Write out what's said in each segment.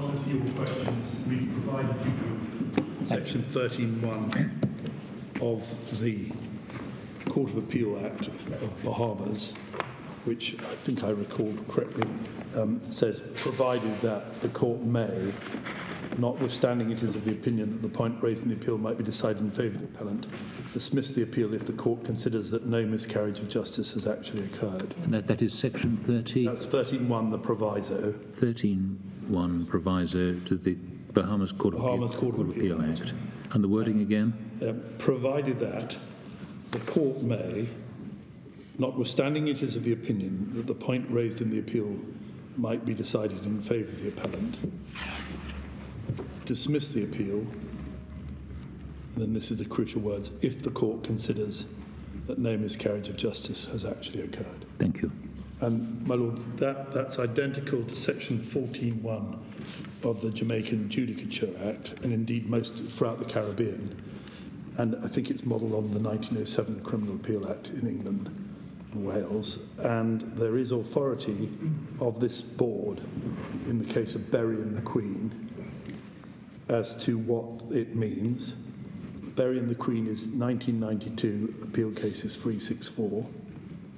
answer to your questions, we provided you with section 13.1 of the Court of Appeal Act of Bahamas, which I think I recalled correctly, says, provided that the court may, notwithstanding it is of the opinion that the point raised in the appeal might be decided in favour of the appellant, dismiss the appeal if the court considers that no miscarriage of justice has actually occurred. And that is section 13? That's 13.1, the proviso. 13.1 proviso to the Bahamas Court of Appeal Act. And the wording again? Provided that the court may, notwithstanding it is of the opinion that the point raised in the appeal might be decided in favour of the appellant, dismiss the appeal, and then this is the crucial words, if the court considers that no miscarriage of justice has actually occurred. Thank you. And, my lords, that's identical to section 14.1 of the Jamaican Judicature Act, and indeed most throughout the Caribbean. And I think it's modelled on the 1907 Criminal Appeal Act in England and Wales. And there is authority of this board in the case of Berry and the Queen as to what it means. Berry and the Queen is 1992, appeal cases 364,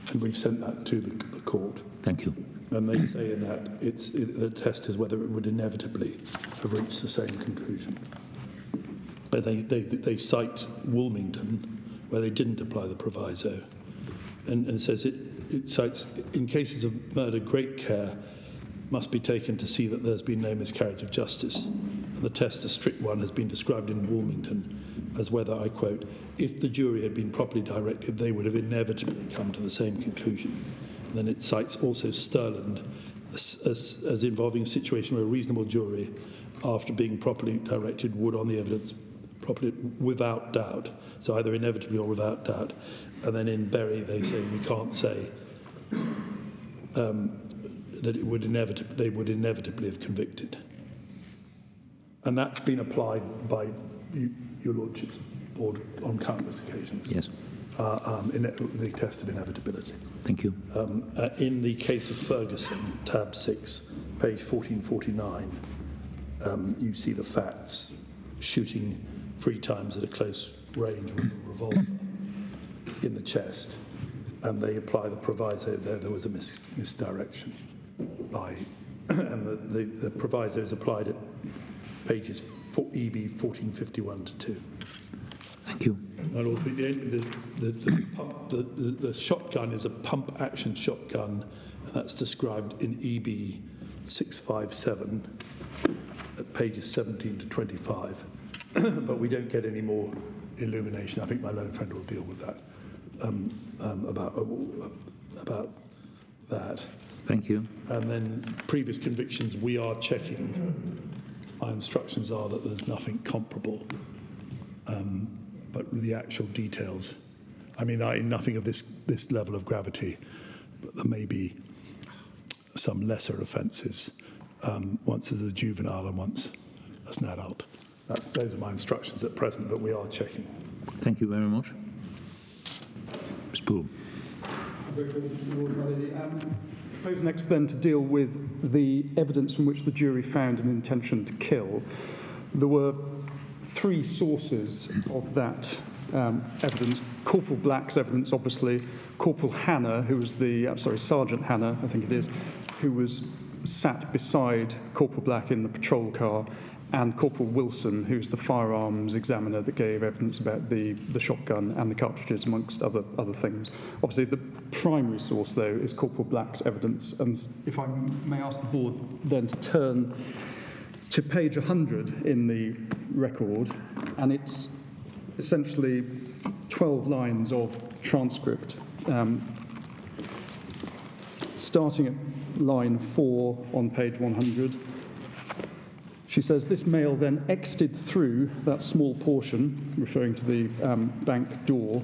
and we've sent that to the court. Thank you. And they say in that the test is whether it would inevitably have reached the same conclusion. But they cite Wilmington, where they didn't apply the proviso, and says it cites, in cases of murder, great care must be taken to see that there's been no miscarriage of justice. And the test, a strict one, has been described in Wilmington as whether, I quote, if the jury had been properly directed, they would have inevitably come to the same conclusion. And then it cites also Sterland as involving a situation where a reasonable jury, after being properly directed, would, on the evidence, properly, without doubt, so either inevitably or without doubt. And then in Berry, they say we can't say that it would they would inevitably have convicted. And that's been applied by your Lordship's board on countless occasions. Yes. In the test of inevitability. Thank you. In the case of Ferguson, tab 6, page 1449, you see the facts: shooting 3 times at a close range with a revolver in the chest, and they apply the proviso there was a misdirection by, and the proviso is applied at pages EB 1451 to 2. Thank you. My Lord, the shotgun is a pump-action shotgun, and that's described in EB 657 at pages 17 to 25. But we don't get any more illumination. I think my learned friend will deal with that, about that. Thank you. And then previous convictions, we are checking. My instructions are that there's nothing comparable. But the actual details, I mean, nothing of this level of gravity, but there may be some lesser offences, once as a juvenile and once as an adult. Those are my instructions at present, but we are checking. Thank you very much. Ms. Poole. I propose next then to deal with the evidence from which the jury found an intention to kill. There were 3 sources of that evidence. Corporal Black's evidence, obviously, Corporal Hannah, who was Sergeant Hannah, I think it is, who was sat beside Corporal Black in the patrol car, and Corporal Wilson, who's the firearms examiner that gave evidence about the shotgun and the cartridges, amongst other things. Obviously, the primary source, though, is Corporal Black's evidence, and if I may ask the board then to turn to page 100 in the record, and it's essentially 12 lines of transcript, starting at line 4 on page 100. She says, this male then exited through that small portion, referring to the bank door.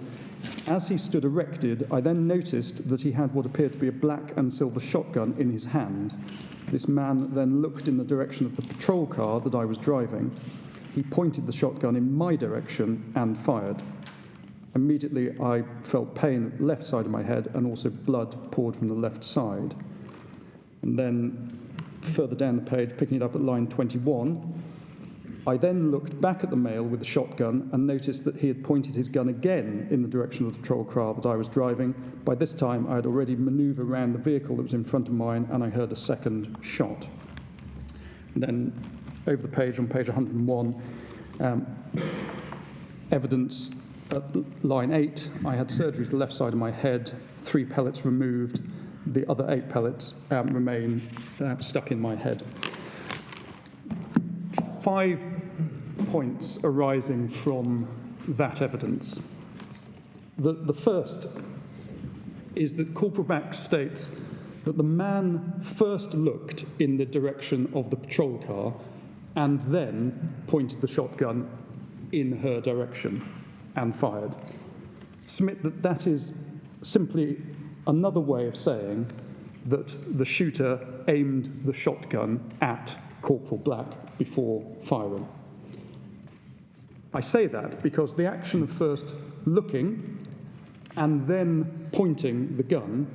As he stood erected, I then noticed that he had what appeared to be a black and silver shotgun in his hand. This man then looked in the direction of the patrol car that I was driving. He pointed the shotgun in my direction and fired. Immediately, I felt pain at the left side of my head, and also blood poured from the left side. And then further down the page, picking it up at line 21. I then looked back at the male with the shotgun and noticed that he had pointed his gun again in the direction of the patrol car that I was driving. By this time, I had already manoeuvred around the vehicle that was in front of mine, and I heard a second shot. And then over the page, on page 101, evidence at line 8, I had surgery to the left side of my head, 3 pellets removed, the other 8 pellets remain stuck in my head. 5 points arising from that evidence. The first is that Corporal Back states that the man first looked in the direction of the patrol car and then pointed the shotgun in her direction and fired. Submit that that is simply another way of saying that the shooter aimed the shotgun at Corporal Black before firing. I say that because the action of first looking and then pointing the gun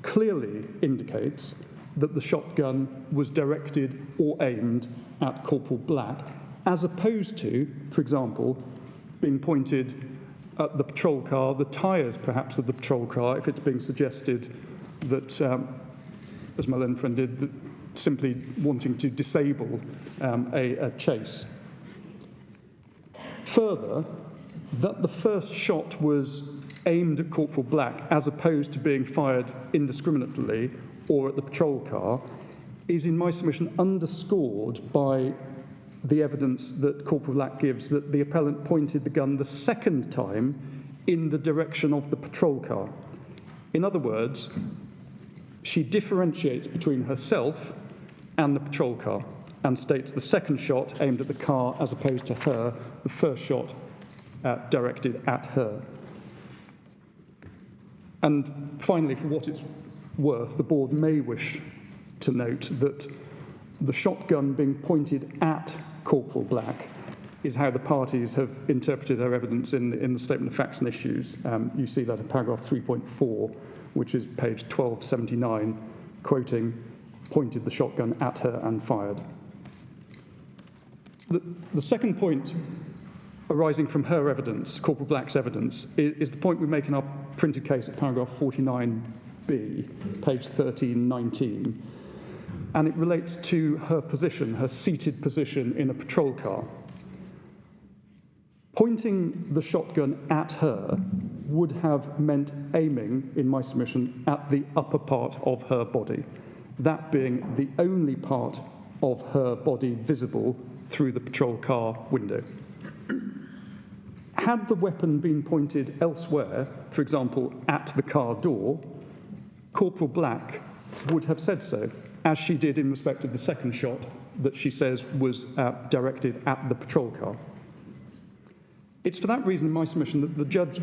clearly indicates that the shotgun was directed or aimed at Corporal Black, as opposed to, for example, being pointed at the patrol car, the tyres perhaps of the patrol car, if it's being suggested that, as my learned friend did, that simply wanting to disable a chase. Further, that the first shot was aimed at Corporal Black as opposed to being fired indiscriminately or at the patrol car is, in my submission, underscored by the evidence that Corporal Black gives that the appellant pointed the gun the second time in the direction of the patrol car. In other words, she differentiates between herself and the patrol car and states the second shot aimed at the car as opposed to her, the first shot directed at her. And finally, for what it's worth, the board may wish to note that the shotgun being pointed at Corporal Black is how the parties have interpreted their evidence in the Statement of Facts and Issues. You see that in paragraph 3.4, which is page 1279, quoting, pointed the shotgun at her and fired. The second point arising from her evidence, Corporal Black's evidence, is the point we make in our printed case at paragraph 49b, page 1319. And it relates to her position, her seated position in a patrol car. Pointing the shotgun at her would have meant aiming, in my submission, at the upper part of her body, that being the only part of her body visible through the patrol car window. Had the weapon been pointed elsewhere, for example, at the car door, Corporal Black would have said so, as she did in respect of the second shot that she says was directed at the patrol car. It's for that reason, in my submission, that the judge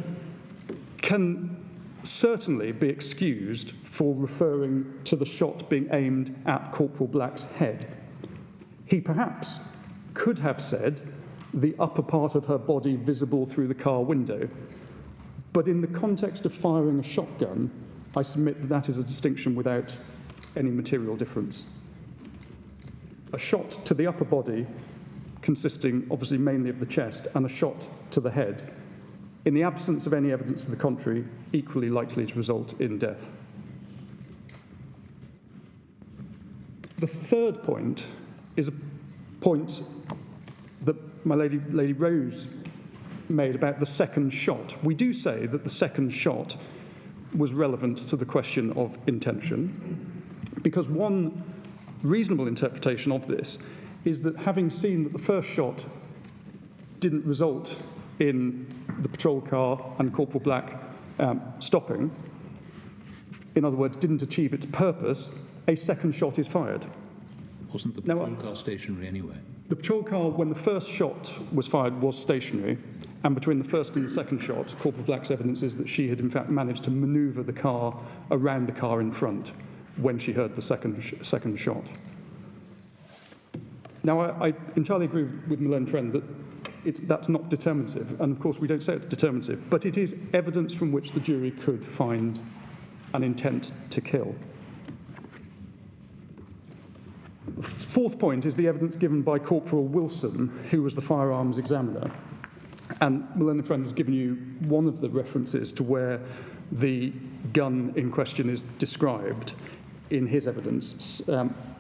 can certainly be excused for referring to the shot being aimed at Corporal Black's head. He perhaps could have said the upper part of her body visible through the car window, but in the context of firing a shotgun, I submit that that is a distinction without any material difference. A shot to the upper body, consisting obviously mainly of the chest, and a shot to the head, in the absence of any evidence to the contrary, equally likely to result in death. The third point is a point that my Lady Rose made about the second shot. We do say that the second shot was relevant to the question of intention, because one reasonable interpretation of this is that, having seen that the first shot didn't result in the patrol car and Corporal Black stopping, in other words, didn't achieve its purpose, a second shot is fired. Wasn't the patrol car stationary anyway? The patrol car, when the first shot was fired, was stationary, and between the first and the second shot, Corporal Black's evidence is that she had in fact managed to manoeuvre the car around the car in front when she heard the second shot. Now, I entirely agree with my learned friend that that's not determinative, and of course we don't say it's determinative, but it is evidence from which the jury could find an intent to kill. Fourth point is the evidence given by Corporal Wilson, who was the firearms examiner. And Millennium Friend has given you one of the references to where the gun in question is described in his evidence.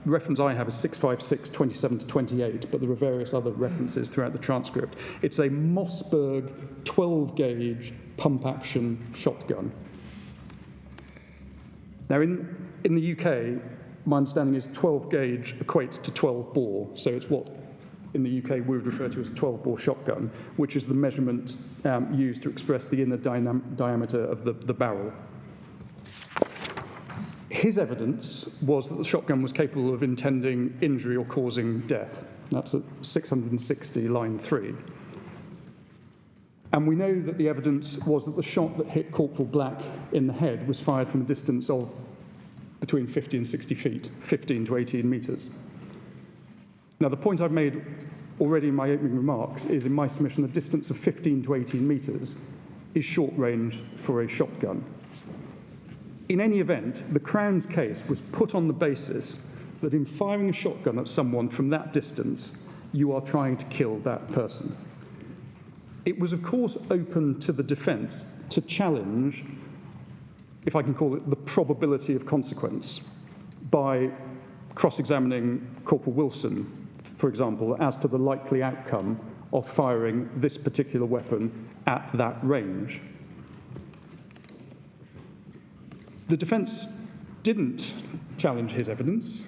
Reference I have is 656, 27 to 28, but there are various other references throughout the transcript. It's a Mossberg 12-gauge pump-action shotgun. Now, in the UK, my understanding is 12-gauge equates to 12 bore, so it's what in the UK we would refer to as a 12-bore shotgun, which is the measurement used to express the inner diameter of the barrel. His evidence was that the shotgun was capable of intending injury or causing death. That's at 660, line 3. And we know that the evidence was that the shot that hit Corporal Black in the head was fired from a distance of between 50 and 60 feet, 15 to 18 metres. Now, the point I've made already in my opening remarks is, in my submission, a distance of 15 to 18 metres is short range for a shotgun. In any event, the Crown's case was put on the basis that in firing a shotgun at someone from that distance, you are trying to kill that person. It was, of course, open to the defence to challenge, if I can call it, the probability of consequence by cross-examining Corporal Wilson, for example, as to the likely outcome of firing this particular weapon at that range. The defence didn't challenge his evidence.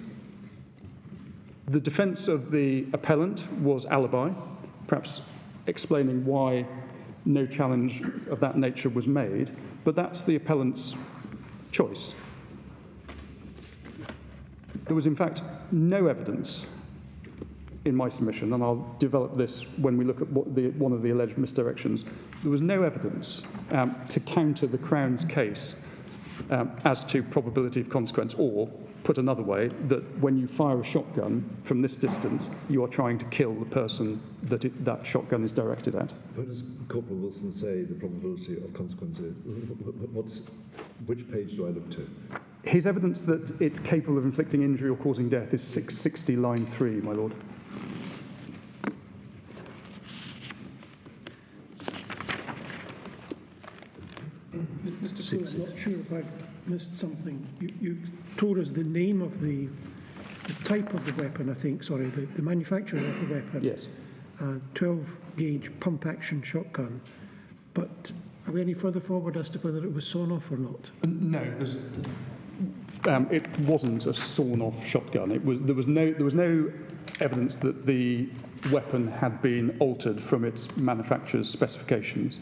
The defence of the appellant was alibi, perhaps explaining why no challenge of that nature was made, but that's the appellant's choice. There was, in fact, no evidence in my submission, and I'll develop this when we look at one of the alleged misdirections. There was no evidence to counter the Crown's case as to probability of consequence, or, put another way, that when you fire a shotgun from this distance, you are trying to kill the person that that shotgun is directed at. Where does Corporal Wilson say the probability of consequence is? Which page do I look to? His evidence that it's capable of inflicting injury or causing death is 660, line 3, my lord. Mr. Fuller, I'm not sure if I've missed something. You told us the name of the type of the weapon, I think, sorry, the manufacturer of the weapon. Yes. 12-gauge pump-action shotgun. But are we any further forward as to whether it was sawn off or not? No, it wasn't a sawn-off shotgun. There was no evidence that the weapon had been altered from its manufacturer's specifications.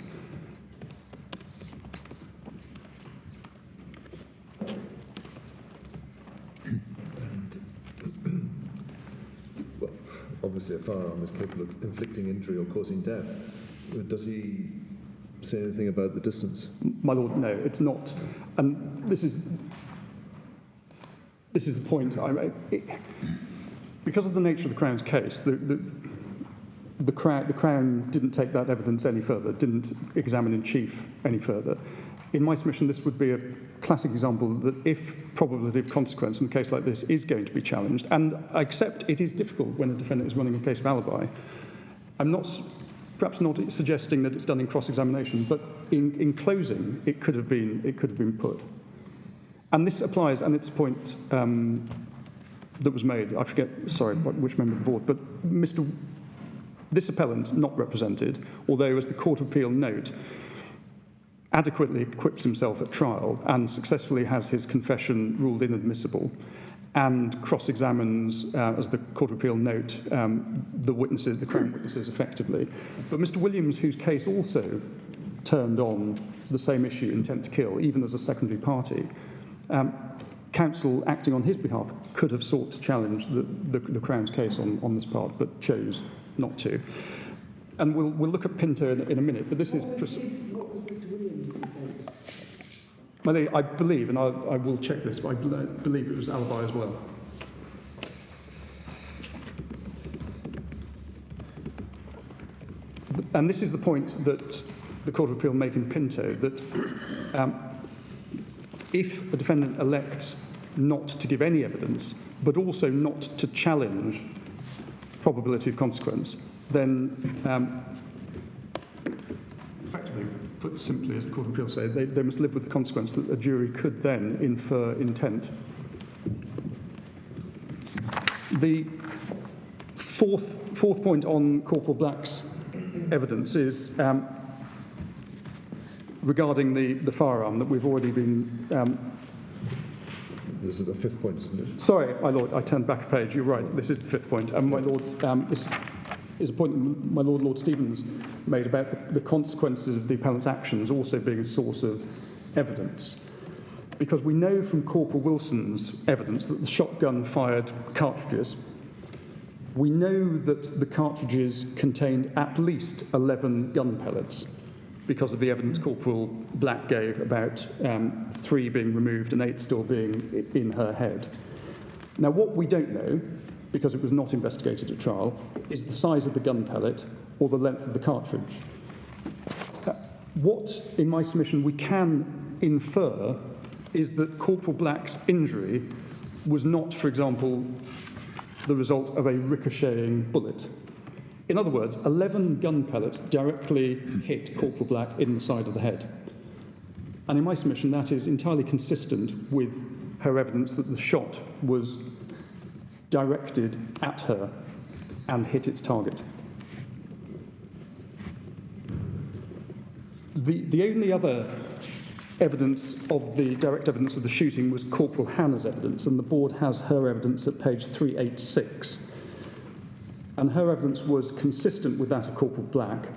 Well, obviously a firearm is capable of inflicting injury or causing death. Does he say anything about the distance? My lord, no, it's not. And this is the point. Because of the nature of the Crown's case, the Crown didn't take that evidence any further, didn't examine in chief any further. In my submission, this would be a classic example that if probability of consequence in a case like this is going to be challenged, and I accept it is difficult when a defendant is running a case of alibi, I'm perhaps not suggesting that it's done in cross-examination, but in closing, it could have been put. And this applies, and it's a point that was made. I forget, sorry, which member of the board, but this appellant, not represented, although, as the Court of Appeal note, adequately equips himself at trial and successfully has his confession ruled inadmissible, and cross-examines, as the Court of Appeal note, the Crown witnesses effectively. But Mr. Williams, whose case also turned on the same issue, intent to kill, even as a secondary party, counsel acting on his behalf could have sought to challenge the Crown's case on this part, but chose not to. And we'll look at Pinto in a minute, but this is... What was Mr. Williams' defence? I believe, and I will check this, but I believe it was alibi as well. And this is the point that the Court of Appeal make in Pinto, that if a defendant elects not to give any evidence, but also not to challenge probability of consequence, then effectively, put simply, as the Court of Appeal say, they must live with the consequence that a jury could then infer intent. The fourth point on Corporal Black's evidence is regarding the firearm that we've already been... This is the fifth point, isn't it? Sorry, my Lord, I turned back a page. You're right, this is the fifth point. My Lord, this is a point that my Lord Stevens made about the consequences of the appellant's actions also being a source of evidence. Because we know from Corporal Wilson's evidence that the shotgun fired cartridges. We know that the cartridges contained at least 11 gun pellets because of the evidence Corporal Black gave about 3 being removed and 8 still being in her head. Now, what we don't know, because it was not investigated at trial, is the size of the gun pellet or the length of the cartridge. What, in my submission, we can infer is that Corporal Black's injury was not, for example, the result of a ricocheting bullet. In other words, 11 gun pellets directly hit Corporal Black in the side of the head. And in my submission, that is entirely consistent with her evidence that the shot was directed at her and hit its target. The only other evidence of the direct evidence of the shooting was Corporal Hannah's evidence, and the board has her evidence at page 386. And her evidence was consistent with that of Corporal Black,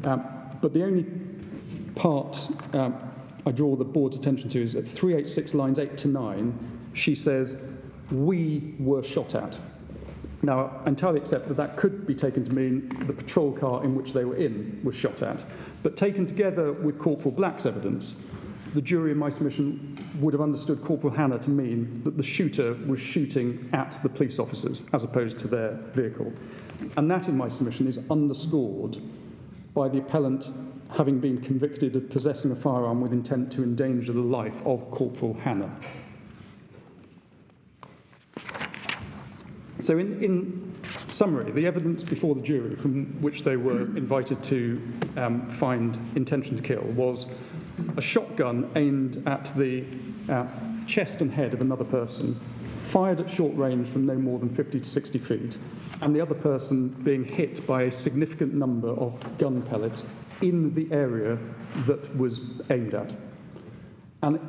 but the only part I draw the board's attention to is at 386 lines 8 to 9, she says, "We were shot at." Now, I entirely accept that that could be taken to mean the patrol car in which they were in was shot at, but taken together with Corporal Black's evidence, the jury in my submission would have understood Corporal Hannah to mean that the shooter was shooting at the police officers as opposed to their vehicle. And that, in my submission, is underscored by the appellant having been convicted of possessing a firearm with intent to endanger the life of Corporal Hannah. So in summary, the evidence before the jury from which they were invited to find intention to kill was a shotgun aimed at the chest and head of another person, fired at short range from no more than 50 to 60 feet, and the other person being hit by a significant number of gun pellets in the area that was aimed at. And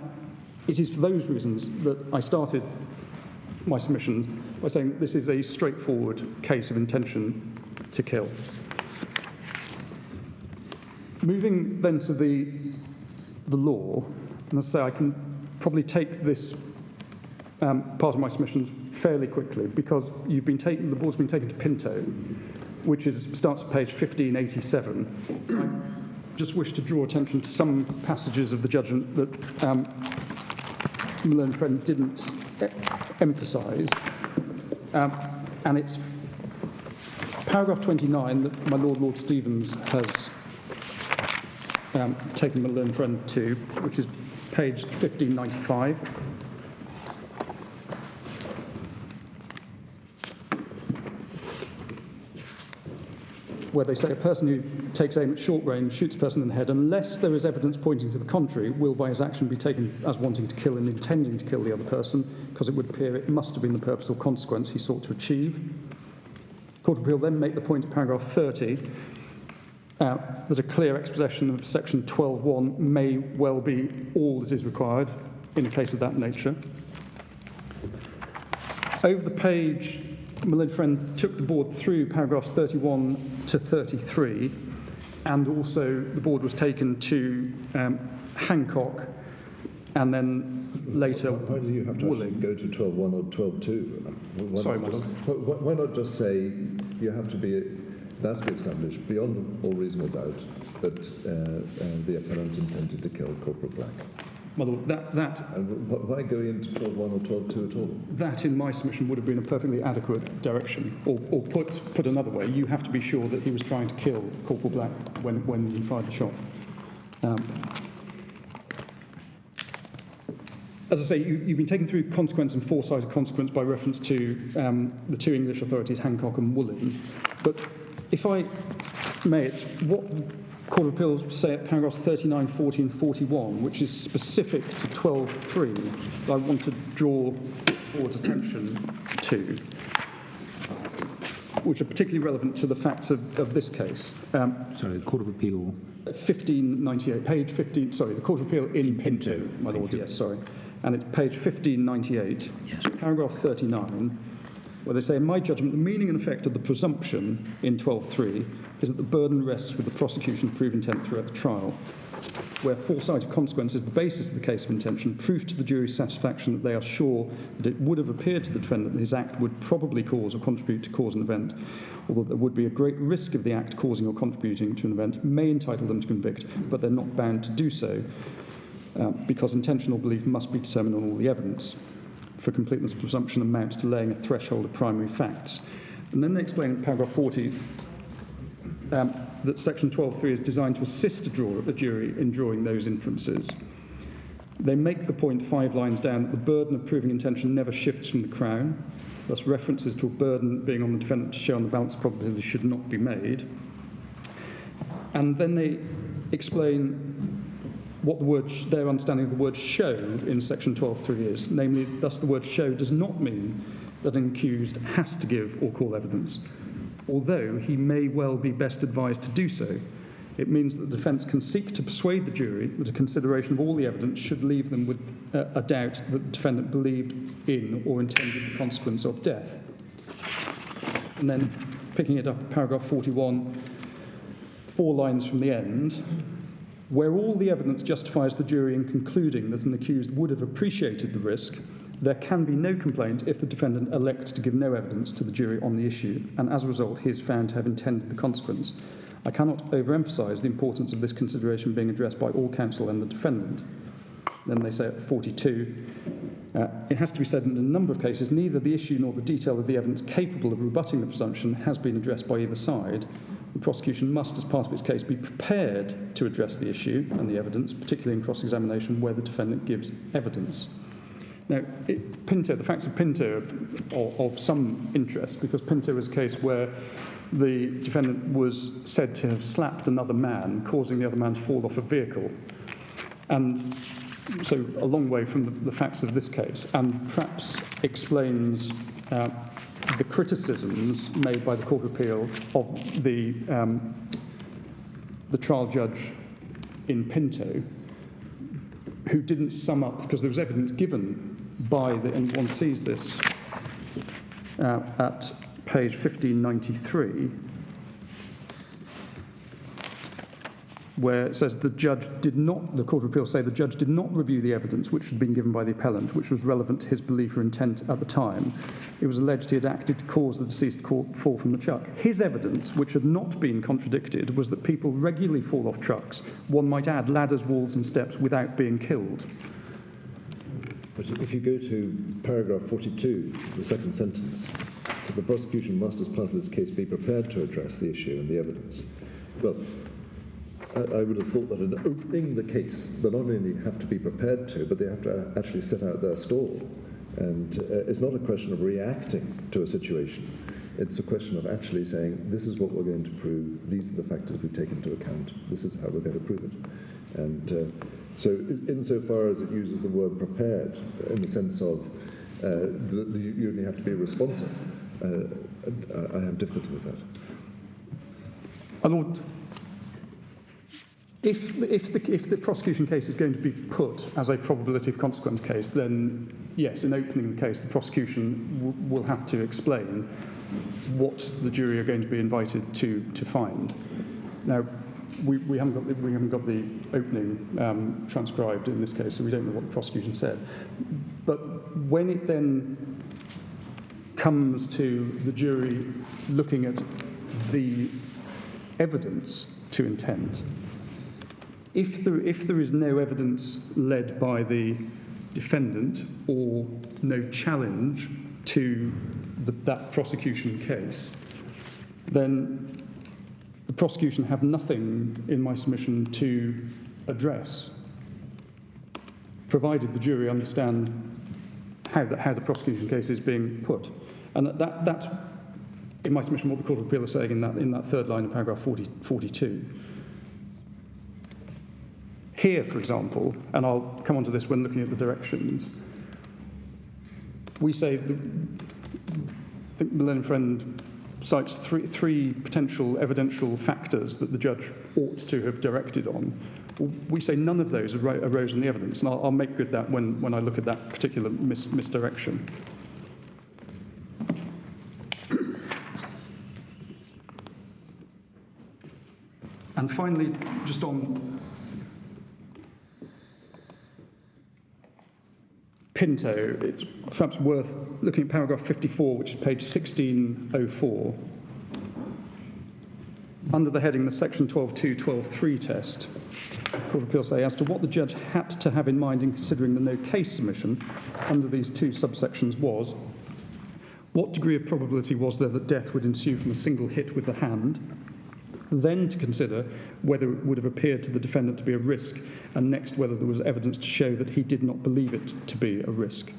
it is for those reasons that I started my submission by saying this is a straightforward case of intention to kill. Moving then to the law, and as I say, I can probably take this part of my submissions fairly quickly because the board's been taken to Pinto, which starts at page 1587. I just wish to draw attention to some passages of the judgment that my learned friend didn't emphasise, and it's paragraph 29 that my Lord Stevens has taken my learned friend to, which is page 1595. Where they say a person who takes aim at short range, shoots a person in the head, unless there is evidence pointing to the contrary, will by his action be taken as wanting to kill and intending to kill the other person, because it would appear it must have been the purpose or consequence he sought to achieve. Court of Appeal then make the point in paragraph 30 that a clear exposition of section 12.1 may well be all that is required in a case of that nature. Over the page, my learned friend took the board through paragraphs 31 to 33, and also the board was taken to Hancock, and then later Why do you have to actually go to 12.1 or 12.2? Sorry, my lord. Why not just say you have to be, that's be established beyond all reasonable doubt that the appellant intended to kill Corporal Black? My lord, And why go into 12.1 or 12.2 at all? that in my submission would have been a perfectly adequate direction. Or put another way, you have to be sure that he was trying to kill Corporal Black when he fired the shot. as I say, you've been taken through consequence and foresight of consequence by reference to the two English authorities, Hancock and Woolen. But if I may, it's what the Court of Appeal say at paragraphs 39, 40 and 41, which is specific to 12.3, that I want to draw the Board's attention to, which are particularly relevant to the facts of this case. Sorry, the Court of Appeal. 1598, page 15, sorry, the Court of Appeal in Pinto, my lord, yes, sorry. And it's page 1598, Yes. paragraph 39, where they say, in my judgment, the meaning and effect of the presumption in 12.3 is that the burden rests with the prosecution to prove intent throughout the trial. Where foresight of consequence is the basis of the case of intention, proof to the jury's satisfaction that they are sure that it would have appeared to the defendant that his act would probably cause or contribute to cause an event, or that there would be a great risk of the act causing or contributing to an event, may entitle them to convict, but they're not bound to do so, because intentional belief must be determined on all the evidence. For completeness, presumption amounts to laying a threshold of primary facts. And then they explain in paragraph 40 that section 12.3 is designed to assist a jury in drawing those inferences. They make the point 5 lines down that the burden of proving intention never shifts from the Crown, thus references to a burden being on the defendant to show on the balance of probability should not be made. And then they explain what their understanding of the word show in section 12.3 is, namely, thus the word show does not mean that an accused has to give or call evidence, although he may well be best advised to do so. It means that the defence can seek to persuade the jury that a consideration of all the evidence should leave them with a doubt that the defendant believed in or intended the consequence of death. And then, picking it up at paragraph 41, 4 lines from the end, where all the evidence justifies the jury in concluding that an accused would have appreciated the risk, there can be no complaint if the defendant elects to give no evidence to the jury on the issue, and as a result he is found to have intended the consequence. I cannot overemphasise the importance of this consideration being addressed by all counsel and the defendant. Then they say at 42, it has to be said in a number of cases, neither the issue nor the detail of the evidence capable of rebutting the presumption has been addressed by either side. The prosecution must, as part of its case, be prepared to address the issue and the evidence, particularly in cross-examination where the defendant gives evidence. Now, Pinto, the facts of Pinto are of some interest, because Pinto was a case where the defendant was said to have slapped another man, causing the other man to fall off a vehicle. And so a long way from the facts of this case, and perhaps explains the criticisms made by the Court of Appeal of the trial judge in Pinto, who didn't sum up, because there was evidence given by and one sees this at page 1593, where it says the Court of Appeal say the judge did not review the evidence which had been given by the appellant, which was relevant to his belief or intent at the time. It was alleged he had acted to cause the deceased to fall from the truck. His evidence, which had not been contradicted, was that people regularly fall off trucks, one might add ladders, walls and steps, without being killed. But if you go to paragraph 42, the second sentence, the prosecution must, as part of this case, be prepared to address the issue and the evidence. Well, I would have thought that in opening the case, they not only have to be prepared to, but they have to actually set out their stall. And it's not a question of reacting to a situation. It's a question of actually saying, this is what we're going to prove, these are the factors we take into account, this is how we're going to prove it. And so insofar as it uses the word prepared, in the sense of you only have to be responsive, I have difficulty with that. My Lord, if the prosecution case is going to be put as a probability of consequence case, then yes, in opening the case, the prosecution will have to explain what the jury are going to be invited to find. Now, we haven't got the opening transcribed in this case, so we don't know what the prosecution said. But when it then comes to the jury looking at the evidence to intent, if there is no evidence led by the defendant or no challenge to that prosecution case, then the prosecution have nothing in my submission to address. provided the jury understand how the prosecution case is being put. And that's, in my submission, what the Court of Appeal is saying in that third line of paragraph 42. Here, for example, and I'll come on to this when looking at the directions, we say, I think my learned friend cites three potential evidential factors that the judge ought to have directed on. We say none of those arose in the evidence, and I'll make good that when I look at that particular misdirection. And finally, just on Pinto, it's perhaps worth looking at paragraph 54, which is page 1604. Under the heading, the section 12.2, 12.3 test, the Court of Appeal say, as to what the judge had to have in mind in considering the no case submission under these two subsections was, what degree of probability was there that death would ensue from a single hit with the hand, then to consider whether it would have appeared to the defendant to be a risk, and next whether there was evidence to show that he did not believe it to be a risk.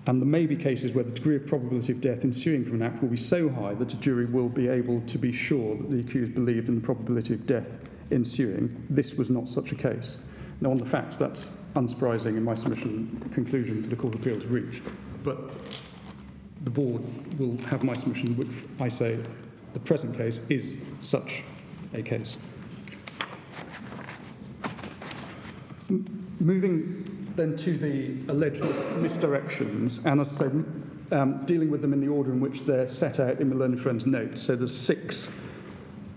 And there may be cases where the degree of probability of death ensuing from an act will be so high that a jury will be able to be sure that the accused believed in the probability of death ensuing. This was not such a case. Now, on the facts, that's unsurprising in my submission conclusion for the Court of Appeal to reach. But the board will have my submission, which I say the present case is such a case. Moving then to the alleged misdirections, and as I say, dealing with them in the order in which they're set out in my learned friend's notes. So there's 6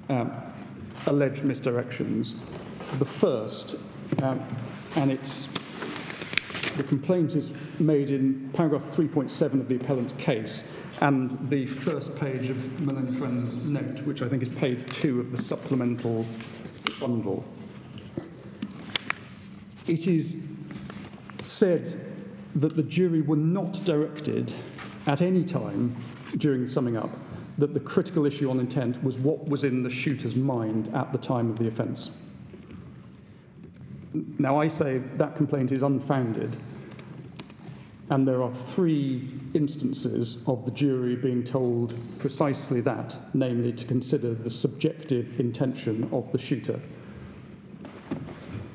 alleged misdirections. The first, and the complaint is made in paragraph 3.7 of the appellant's case, and the first page of my learned friend's note, which I think is page 2 of the supplemental bundle. It is said that the jury were not directed at any time during the summing up that the critical issue on intent was what was in the shooter's mind at the time of the offence. Now, I say that complaint is unfounded, and there are 3 instances of the jury being told precisely that, namely to consider the subjective intention of the shooter.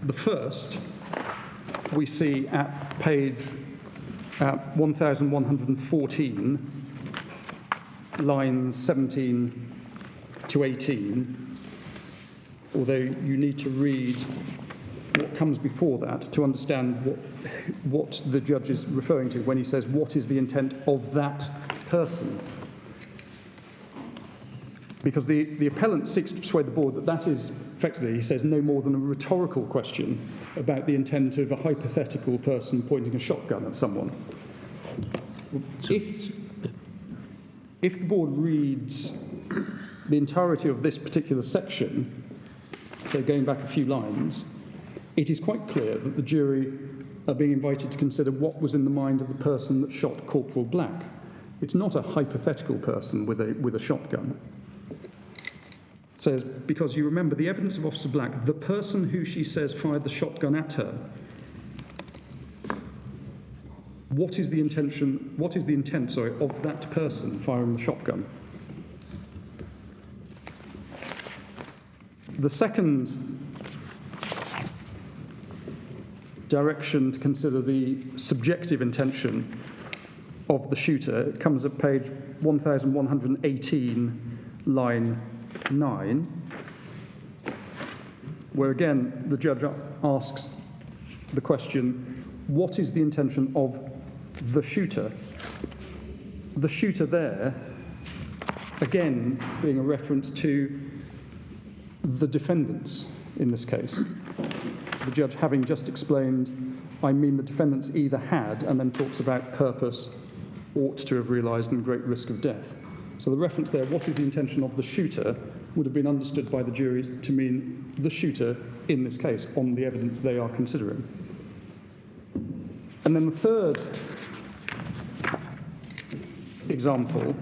The first we see at page 1114, lines 17 to 18, although you need to read what comes before that to understand what the judge is referring to when he says, what is the intent of that person? Because the appellant seeks to persuade the board that that is, effectively, he says, no more than a rhetorical question about the intent of a hypothetical person pointing a shotgun at someone. If the board reads the entirety of this particular section, so going back a few lines, it is quite clear that the jury are being invited to consider what was in the mind of the person that shot Corporal Black. It's not a hypothetical person with a shotgun. It says, because you remember the evidence of Officer Black, the person who she says fired the shotgun at her. What is the intent, of that person firing the shotgun? The second direction to consider the subjective intention of the shooter, it comes at page 1118, line 9, where again the judge asks the question, what is the intention of the shooter? The shooter there, again, being a reference to the defendants in this case. The judge having just explained, I mean the defendants either had, and then talks about purpose, ought to have realised, and great risk of death. So the reference there, what is the intention of the shooter, would have been understood by the jury to mean the shooter in this case, on the evidence they are considering. And then the third example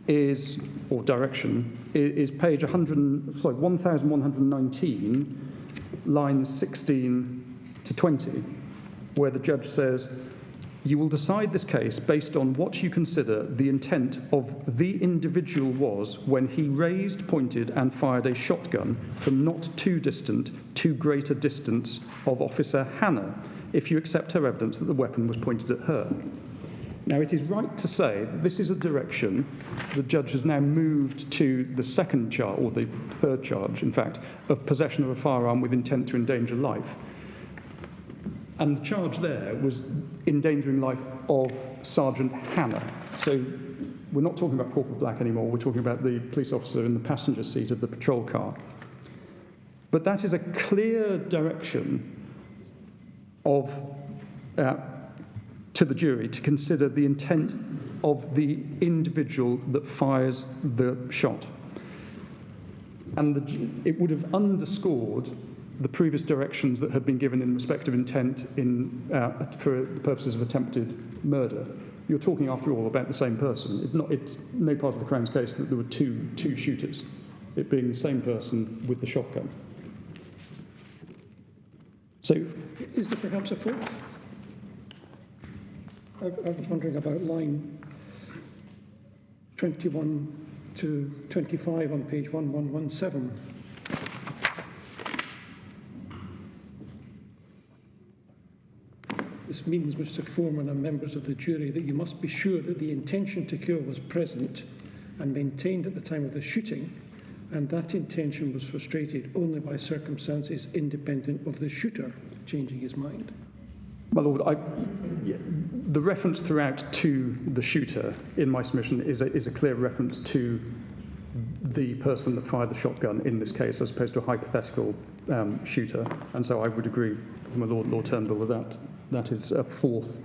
is, or direction, is page 1119, lines 16 to 20, where the judge says, "You will decide this case based on what you consider the intent of the individual was when he raised, pointed, and fired a shotgun from not too distant, too great a distance of Officer Hannah, if you accept her evidence that the weapon was pointed at her." Now, it is right to say that this is a direction. The judge has now moved to the second charge, or the third charge, in fact, of possession of a firearm with intent to endanger life. And the charge there was endangering life of Sergeant Hannah. So we're not talking about Corporal Black anymore. We're talking about the police officer in the passenger seat of the patrol car. But that is a clear direction of to the jury to consider the intent of the individual that fires the shot. And it would have underscored the previous directions that had been given in respect of intent for the purposes of attempted murder. You're talking, after all, about the same person. It's no part of the Crown's case that there were two shooters, it being the same person with the shotgun. So, is there perhaps a fourth? I was wondering about line 21 to 25 on page 1117. This means, Mr. Foreman and members of the jury, that you must be sure that the intention to kill was present and maintained at the time of the shooting, and that intention was frustrated only by circumstances independent of the shooter changing his mind. My Lord, the reference throughout to the shooter in my submission is a clear reference to the person that fired the shotgun in this case, as opposed to a hypothetical shooter. And so I would agree with my Lord Turnbull that is a fourth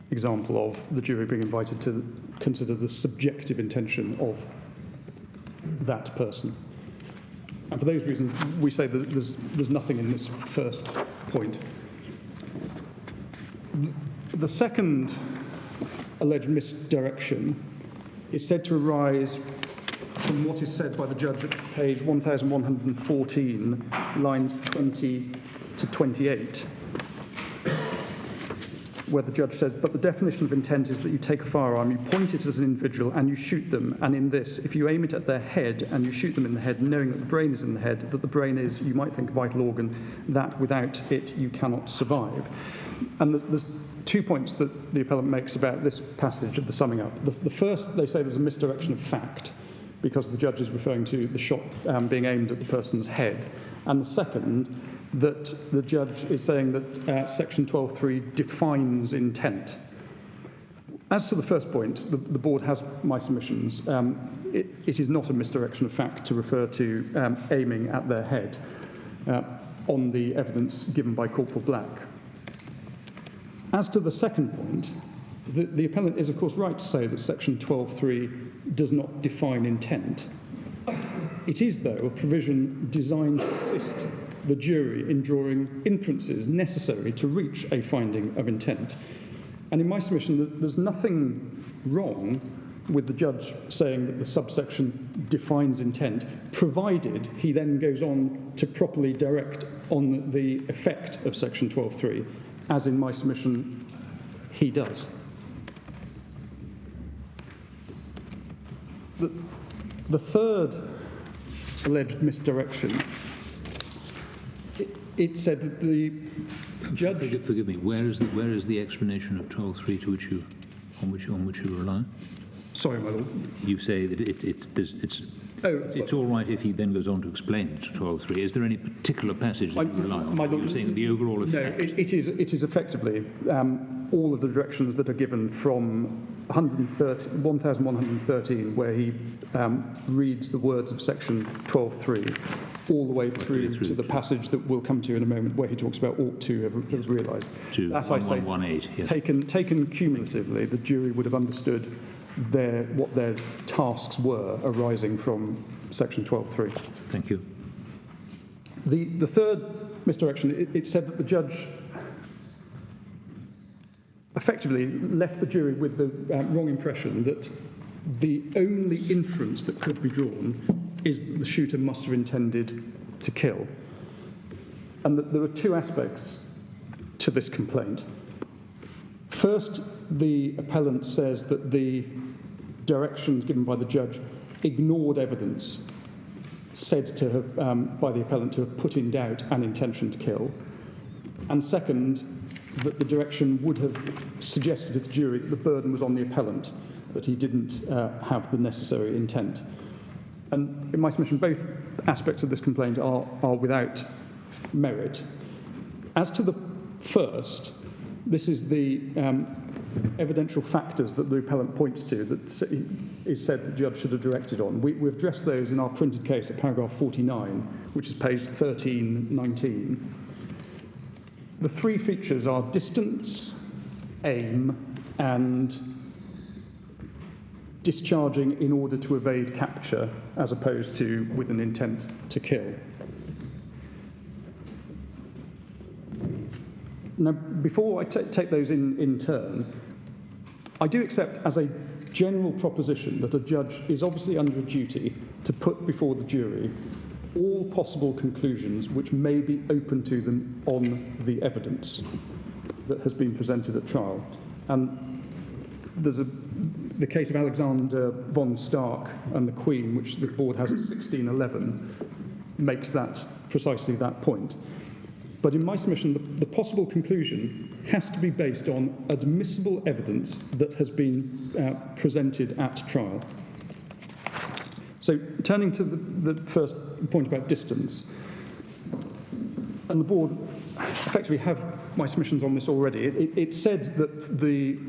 example of the jury being invited to consider the subjective intention of that person. And for those reasons, we say that there's nothing in this first point. The second alleged misdirection is said to arise from what is said by the judge at page 1114, lines 20 to 28, where the judge says, "But the definition of intent is that you take a firearm, you point it at an individual, and you shoot them. And in this, if you aim it at their head and you shoot them in the head, knowing that the brain is in the head, that the brain is, you might think, a vital organ, that without it you cannot survive." And there's 2 points that the appellant makes about this passage of the summing up. The first, they say there's a misdirection of fact, because the judge is referring to the shot being aimed at the person's head. And the second, that the judge is saying that section 12.3 defines intent. As to the first point, the board has my submissions. It is not a misdirection of fact to refer to aiming at their head on the evidence given by Corporal Black. As to the second point, the appellant is, of course, right to say that section 12.3 does not define intent. It is, though, a provision designed to assist the jury in drawing inferences necessary to reach a finding of intent. And in my submission, there's nothing wrong with the judge saying that the subsection defines intent, provided he then goes on to properly direct on the effect of section 12.3, as in my submission he does. The third alleged misdirection, it said that the judge... Forgive me, where is the explanation of 12.3 to which on which you rely? Sorry, my Lord. You say that it's all right if he then goes on to explain 12.3. Is there any particular passage that you rely on? You're saying the overall effect? No, it is effectively all of the directions that are given from 1113, where he reads the words of section 12.3, all the way through to the passage that we'll come to in a moment, where he talks about ought to have realised. To that, 1118, yes. Taken cumulatively, the jury would have understood what their tasks were arising from section 12.3. Thank you. The third misdirection, it said that the judge effectively left the jury with the wrong impression that the only inference that could be drawn is that the shooter must have intended to kill. And there are two aspects to this complaint. First, the appellant says that the directions given by the judge ignored evidence said to have, by the appellant to have put in doubt an intention to kill. And second, that the direction would have suggested to the jury that the burden was on the appellant, that he didn't have the necessary intent. And in my submission, both aspects of this complaint are without merit. As to the first, this is the evidential factors that the appellant points to that is said the judge should have directed on. We've addressed those in our printed case at paragraph 49, which is page 1319. The three features are distance, aim, and discharging in order to evade capture, as opposed to with an intent to kill. Now, before I take those in turn, I do accept as a general proposition that a judge is obviously under a duty to put before the jury all possible conclusions which may be open to them on the evidence that has been presented at trial. And there's the case of Alexander von Stark and the Queen, which the board has at 1611, makes that precisely that point. But in my submission, the possible conclusion has to be based on admissible evidence that has been presented at trial. So turning to the first point about distance, and the board effectively have my submissions on this already. It said that the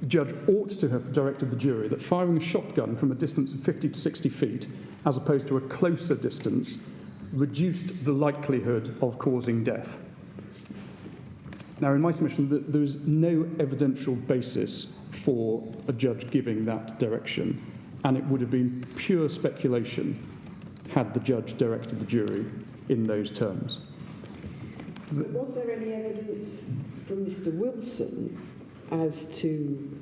judge ought to have directed the jury that firing a shotgun from a distance of 50 to 60 feet, as opposed to a closer distance, reduced the likelihood of causing death. Now, in my submission, there is no evidential basis for a judge giving that direction, and it would have been pure speculation had the judge directed the jury in those terms. Was there any evidence from Mr. Wilson as to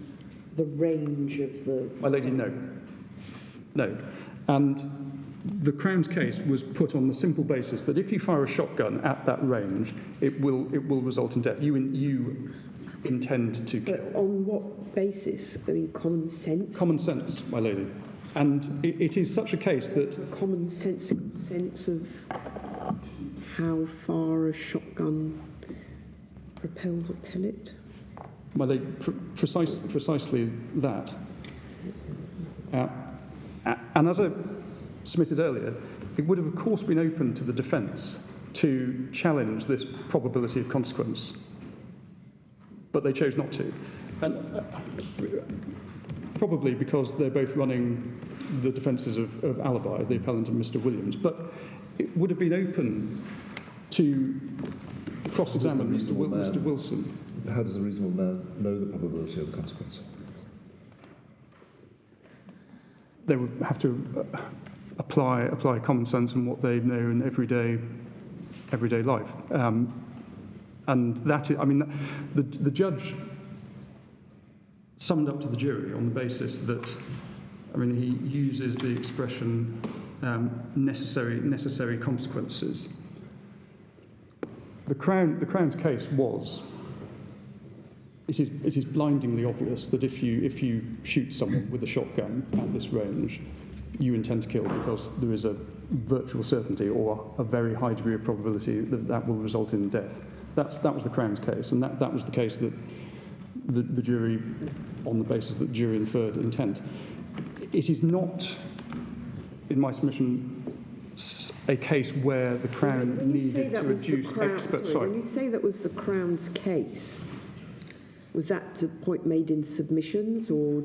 the range of the... My lady, no. No. And the Crown's case was put on the simple basis that if you fire a shotgun at that range, it will result in death. You intend to kill. But on what basis? I mean, common sense? Common sense, my lady. And it is such a case that... Common sense of how far a shotgun propels a pellet? My lady, precisely that. And as I submitted earlier, it would have, of course, been open to the defence to challenge this probability of consequence, but they chose not to. And probably because they're both running the defences of alibi, the appellant and Mr. Williams, but it would have been open to cross-examine Mr. Wilson. How does a reasonable man know the probability of the consequence? They would have to apply common sense and what they know in everyday life. And that is, I mean, the judge summed up to the jury on the basis that, I mean, he uses the expression necessary consequences. The Crown's case was, it is blindingly obvious that if you shoot someone with a shotgun at this range, you intend to kill because there is a virtual certainty or a very high degree of probability that will result in death. That was the Crown's case, and that was the case that the jury, on the basis that the jury inferred intent. It is not, in my submission, a case where the Crown needed to reduce experts. When you say that was the Crown's case, was that the point made in submissions or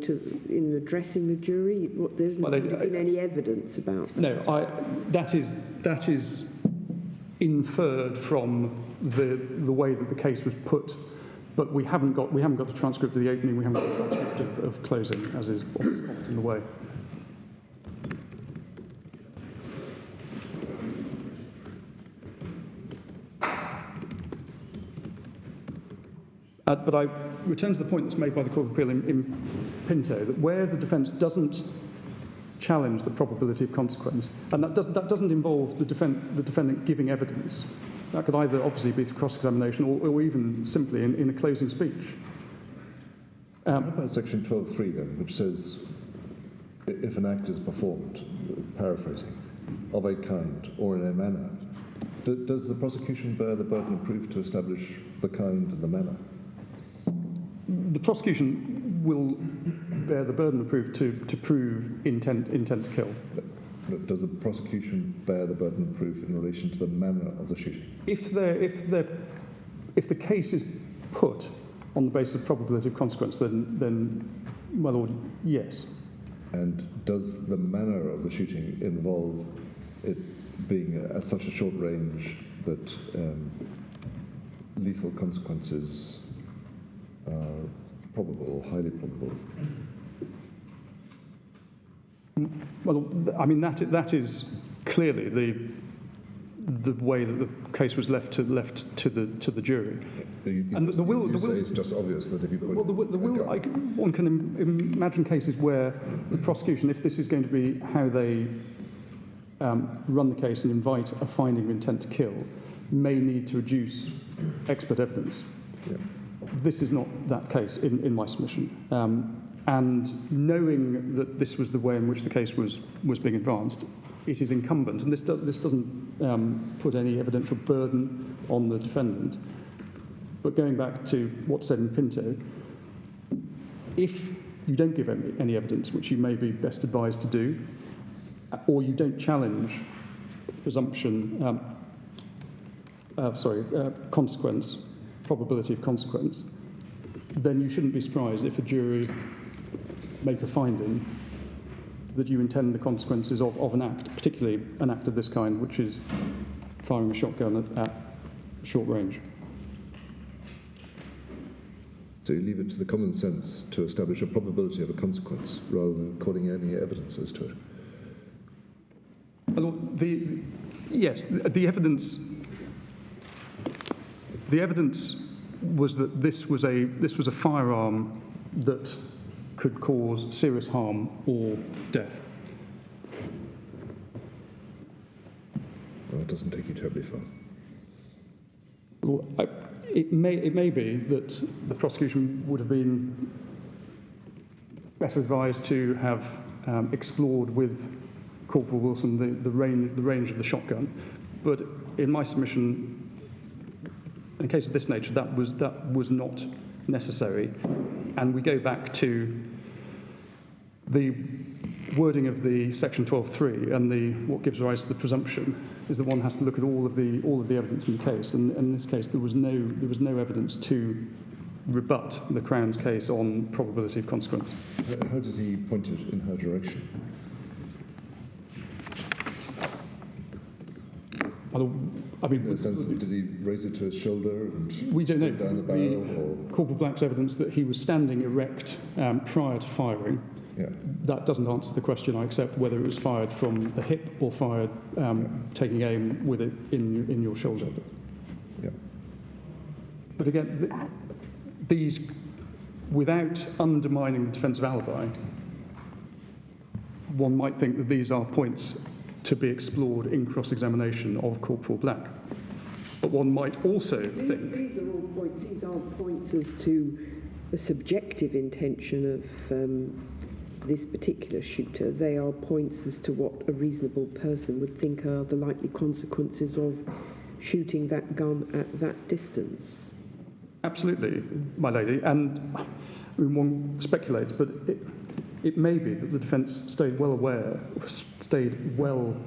in addressing the jury? There hasn't been any evidence about that. No, that is inferred from the way that the case was put, but we haven't got the transcript of the opening. We haven't got the transcript of closing, as is often the way. But I return to the point that's made by the Court of Appeal in Pinto, that where the defence doesn't challenge the probability of consequence. And that doesn't involve the defendant giving evidence. That could either obviously be through cross-examination or even simply in a closing speech. How about section 12.3 then, which says if an act is performed, paraphrasing, of a kind or in a manner, does the prosecution bear the burden of proof to establish the kind and the manner? The prosecution will bear the burden of proof to prove intent to kill. Does the prosecution bear the burden of proof in relation to the manner of the shooting? If the case is put on the basis of probability of consequence, then my lord, yes. And does the manner of the shooting involve it being at such a short range that lethal consequences are probable or highly probable? Well, I mean that is clearly the way that the case was left to the jury. You say it's just obvious that if you put one can imagine cases where the prosecution, if this is going to be how they run the case and invite a finding of intent to kill, may need to adduce expert evidence. Yeah. This is not that case in my submission. And knowing that this was the way in which the case was being advanced, it is incumbent, and this doesn't put any evidential burden on the defendant. But going back to what's said in Pinto, if you don't give any evidence, which you may be best advised to do, or you don't challenge presumption, consequence, probability of consequence, then you shouldn't be surprised if a jury make a finding that you intend the consequences of an act, particularly an act of this kind, which is firing a shotgun at short range. So you leave it to the common sense to establish a probability of a consequence rather than recording any evidence as to it. Well, yes, the evidence was that this was a firearm that could cause serious harm or death. Well, that doesn't take you terribly far. Well, it may be that the prosecution would have been better advised to have explored with Corporal Wilson the range of the shotgun, but in my submission, in a case of this nature, that was not necessary, and we go back to the wording of the section 12.3 and what gives rise to the presumption is that one has to look at all of the evidence in the case, and in this case there was no evidence to rebut the Crown's case on probability of consequence. How did he point it in her direction? I mean, in the sense of, did he raise it to his shoulder and we don't know. Down the barrel? Corporal Black's evidence that he was standing erect prior to firing. Yeah. That doesn't answer the question, I accept, whether it was fired from the hip or fired taking aim with it in your shoulder. Yeah. But again, these, without undermining the defensive alibi, one might think that these are points to be explored in cross-examination of Corporal Black. But one might also think... These are all points, these aren't points as to the subjective intention of this particular shooter. They are points as to what a reasonable person would think are the likely consequences of shooting that gun at that distance. Absolutely, my lady. And I mean, one speculates, but it may be that the defence stayed well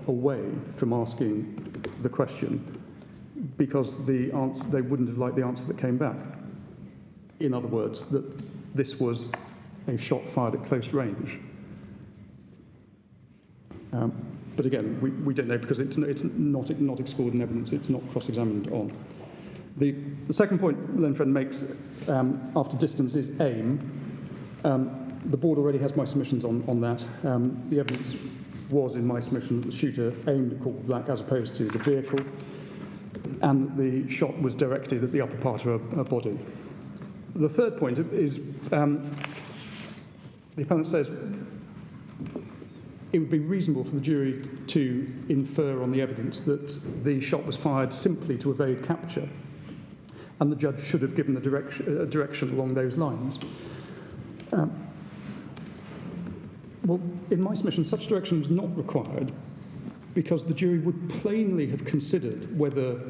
away from asking the question because the answer, they wouldn't have liked the answer that came back. In other words, that this was a shot fired at close range. But again, we don't know because it's not explored in evidence, it's not cross-examined on. The second point Lenfred makes after distance is aim. The board already has my submissions on that. The evidence was in my submission that the shooter aimed at Corporal Black as opposed to the vehicle, and the shot was directed at the upper part of her body. The third point is the appellant says it would be reasonable for the jury to infer on the evidence that the shot was fired simply to evade capture, and the judge should have given the direction along those lines. Well, in my submission, such direction was not required because the jury would plainly have considered whether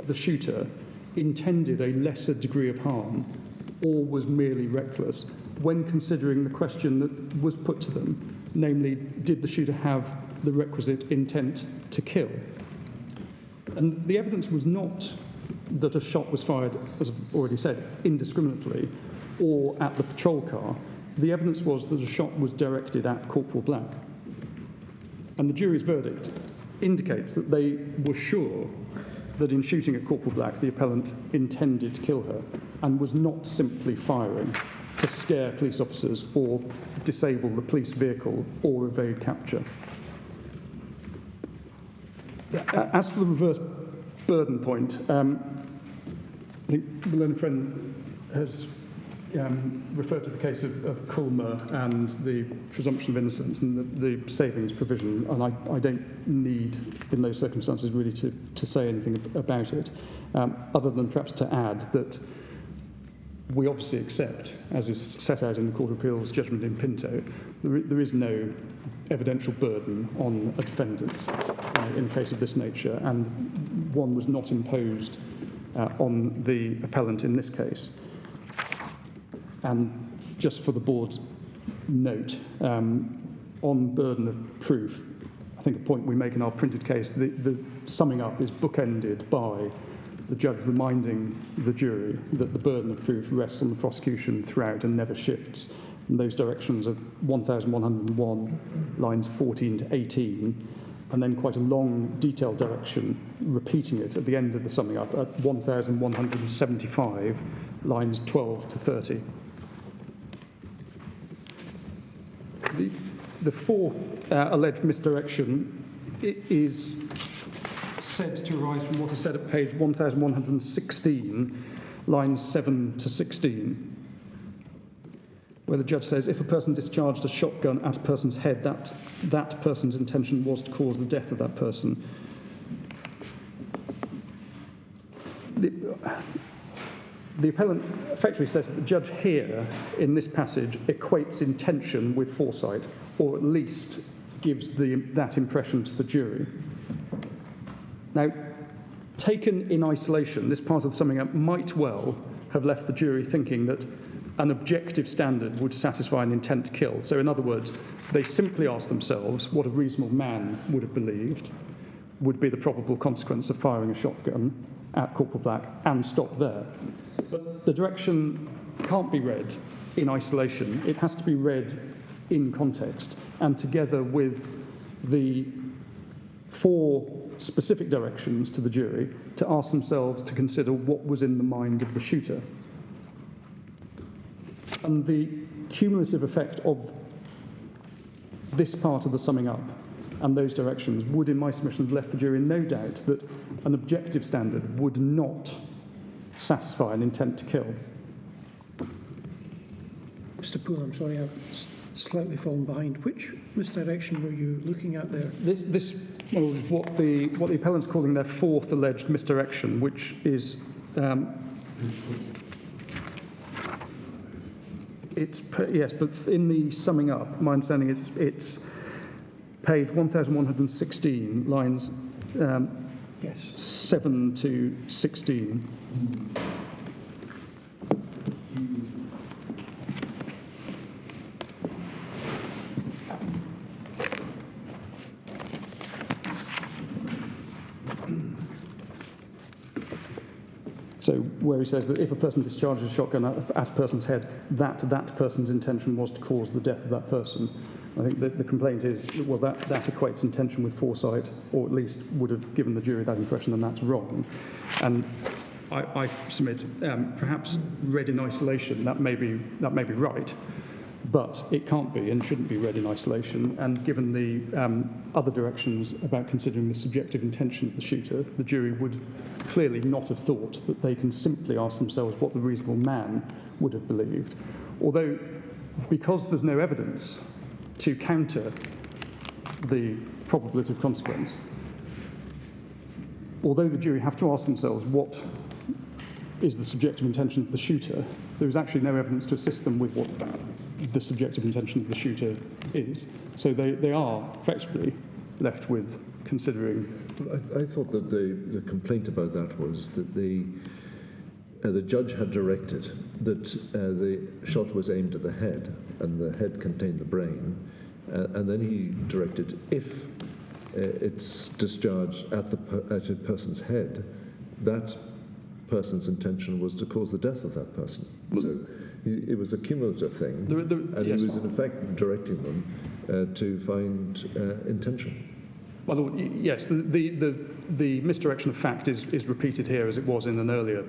the shooter intended a lesser degree of harm or was merely reckless when considering the question that was put to them, namely, did the shooter have the requisite intent to kill? And the evidence was not that a shot was fired, as I've already said, indiscriminately or at the patrol car. The evidence was that a shot was directed at Corporal Black. And the jury's verdict indicates that they were sure that in shooting at Corporal Black, the appellant intended to kill her and was not simply firing to scare police officers or disable the police vehicle or evade capture. As to the reverse burden point, I think the learned friend has referred to the case of Culmer and the presumption of innocence and the savings provision, and I don't need, in those circumstances, really to say anything about it, other than perhaps to add that we obviously accept, as is set out in the Court of Appeal's judgment in Pinto, there is no evidential burden on a defendant in a case of this nature, and one was not imposed on the appellant in this case. And just for the board's note, on burden of proof, I think a point we make in our printed case, the summing up is bookended by the judge reminding the jury that the burden of proof rests on the prosecution throughout and never shifts. And those directions are 1101, lines 14 to 18, and then quite a long, detailed direction, repeating it at the end of the summing up at 1175, lines 12 to 30. The fourth alleged misdirection is said to arise from what is said at page 1116, lines 7 to 16, where the judge says, if a person discharged a shotgun at a person's head, that person's intention was to cause the death of that person. The appellant effectively says that the judge here, in this passage, equates intention with foresight, or at least gives that impression to the jury. Now, taken in isolation, this part of the summing up might well have left the jury thinking that an objective standard would satisfy an intent to kill. So in other words, they simply asked themselves what a reasonable man would have believed would be the probable consequence of firing a shotgun at Corporal Black and stop there. But the direction can't be read in isolation. It has to be read in context and together with the four specific directions to the jury to ask themselves to consider what was in the mind of the shooter. And the cumulative effect of this part of the summing up and those directions would, in my submission, have left the jury in no doubt that an objective standard would not satisfy an intent to kill. Mr. Poole, I'm sorry, I've slightly fallen behind. Which misdirection were you looking at there? This is what the appellant's calling their fourth alleged misdirection, which is yes, but in the summing up, my understanding is it's page 1116, lines yes. 7 to 16. So where he says that if a person discharges a shotgun at a person's head, that person's intention was to cause the death of that person. I think that the complaint is, well, that equates intention with foresight, or at least would have given the jury that impression, and that's wrong. And I submit, perhaps read in isolation, that may be right, but it can't be and shouldn't be read in isolation. And given the other directions about considering the subjective intention of the shooter, the jury would clearly not have thought that they can simply ask themselves what the reasonable man would have believed. Although, because there's no evidence to counter the probability of consequence, although the jury have to ask themselves what is the subjective intention of the shooter, there is actually no evidence to assist them with what the subjective intention of the shooter is. So they are effectively left with considering. I thought that the complaint about that was that the judge had directed that the shot was aimed at the head and the head contained the brain, and then he directed if it's discharged at a person's head, that person's intention was to cause the death of that person. So it was a cumulative thing, and he was in effect directing them to find intention. Well, yes, the misdirection of fact is repeated here as it was in an earlier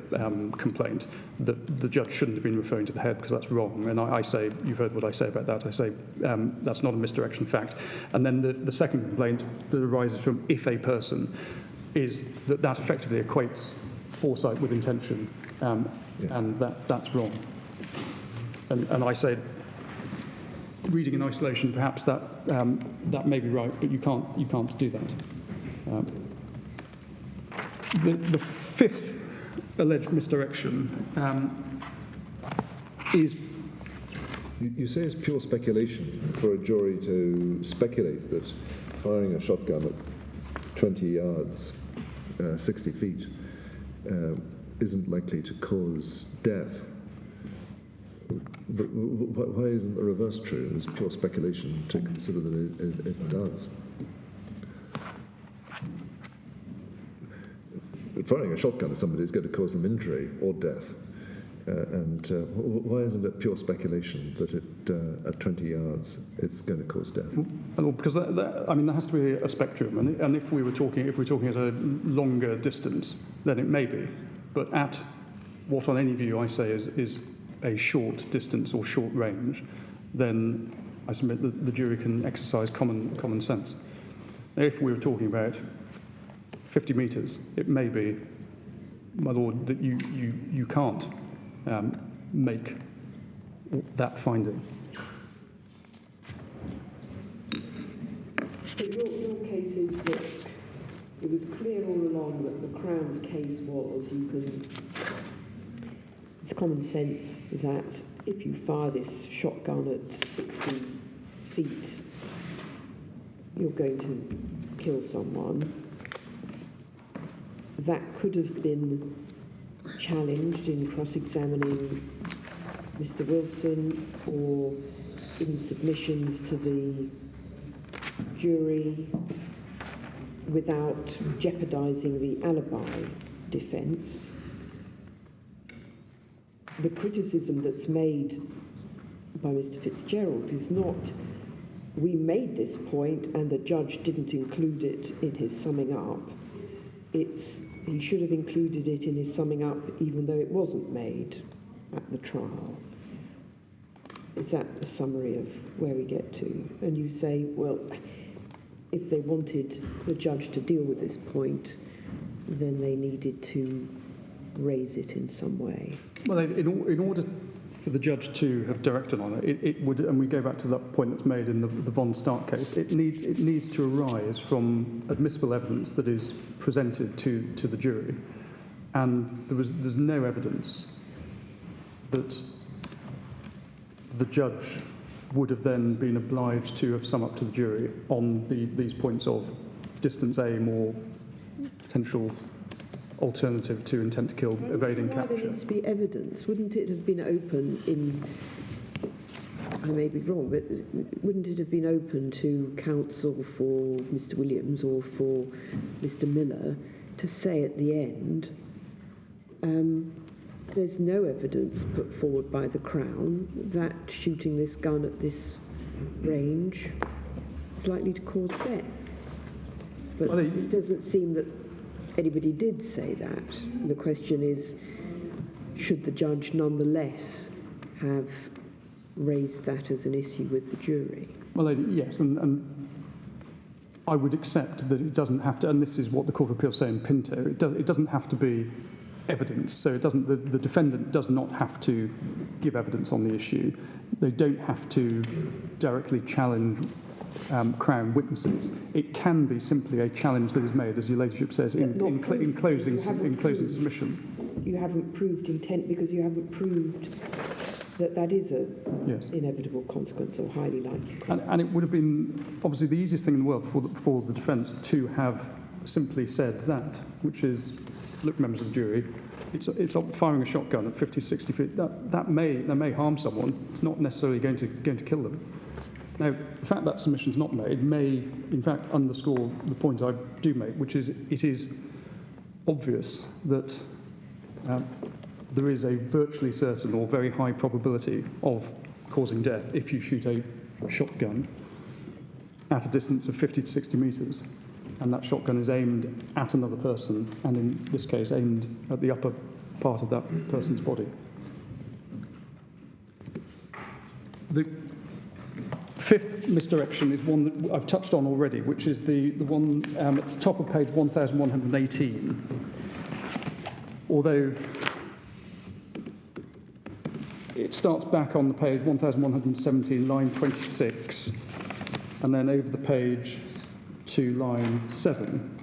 complaint, that the judge shouldn't have been referring to the head because that's wrong. And I say, you've heard what I say about that, I say that's not a misdirection of fact. And then the second complaint that arises from if a person is that effectively equates foresight with intention, and that's wrong. And I say, reading in isolation, perhaps that may be right, but you can't do that. The fifth alleged misdirection is. You say it's pure speculation for a jury to speculate that firing a shotgun at 20 yards, 60 feet, isn't likely to cause death. But why isn't the reverse true? It's pure speculation to consider that it does. Firing a shotgun at somebody is going to cause them injury or death. Why isn't it pure speculation that at 20 yards it's going to cause death? Well, because there has to be a spectrum, and if we're talking at a longer distance, then it may be. But at what, on any view, I say is a short distance or short range, then I submit that the jury can exercise common sense. If we were talking about 50 metres, it may be, my lord, that you can't make that finding. So your case is that it was clear all along that the Crown's case was it's common sense that if you fire this shotgun at 60 feet, you're going to kill someone. That could have been challenged in cross-examining Mr. Wilson or in submissions to the jury without jeopardising the alibi defence. The criticism that's made by Mr. Fitzgerald is not, we made this point and the judge didn't include it in his summing up. It's, he should have included it in his summing up even though it wasn't made at the trial. Is that a summary of where we get to? And you say, well, if they wanted the judge to deal with this point, then they needed to raise it in some way. Well, in order for the judge to have directed on it, it would, and we go back to that point that's made in the Von Stark case, it needs to arise from admissible evidence that is presented to the jury, and there's no evidence that the judge would have then been obliged to have summed up to the jury on these points of distance aim or potential alternative to intent to kill, evading capture. There needs to be evidence. Wouldn't it have been open in, I may be wrong, but wouldn't it have been open to counsel for Mr. Williams or for Mr. Miller to say at the end, there's no evidence put forward by the Crown that shooting this gun at this range is likely to cause death. But it doesn't seem that anybody did say that. The question is, should the judge nonetheless have raised that as an issue with the jury? Well, yes, and I would accept that it doesn't have to, and this is what the Court of Appeal say in Pinto, it doesn't have to be evidence. So it doesn't. The defendant does not have to give evidence on the issue. They don't have to directly challenge Crown witnesses. It can be simply a challenge that is made, as your ladyship says, in closing submission. You haven't proved intent because you haven't proved that that is a inevitable consequence or highly likely consequence. And it would have been obviously the easiest thing in the world for the defence to have simply said that, which is, look, members of the jury, it's firing a shotgun at 50, 60 feet. That may harm someone. It's not necessarily going to kill them. Now, the fact that submission's not made may, in fact, underscore the point I do make, which is it is obvious that there is a virtually certain or very high probability of causing death if you shoot a shotgun at a distance of 50 to 60 metres, and that shotgun is aimed at another person, and in this case aimed at the upper part of that person's body. The fifth misdirection is one that I've touched on already, which is the one at the top of page 1118. Although it starts back on the page 1117, line 26, and then over the page to line 7,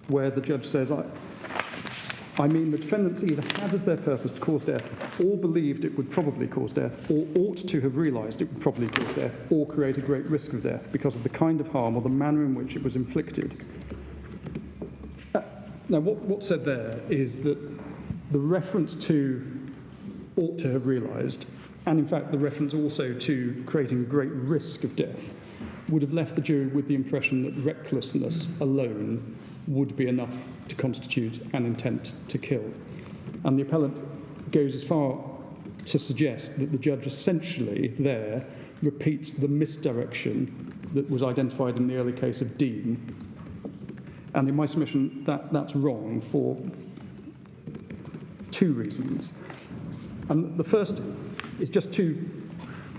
where the judge says, I mean the defendants either had as their purpose to cause death or believed it would probably cause death or ought to have realised it would probably cause death or create a great risk of death because of the kind of harm or the manner in which it was inflicted. Now, what's said there is that the reference to ought to have realised, and in fact the reference also to creating a great risk of death, would have left the jury with the impression that recklessness alone would be enough to constitute an intent to kill. And the appellant goes as far to suggest that the judge essentially there repeats the misdirection that was identified in the early case of Dean. And in my submission, that's wrong for two reasons. And the first is just to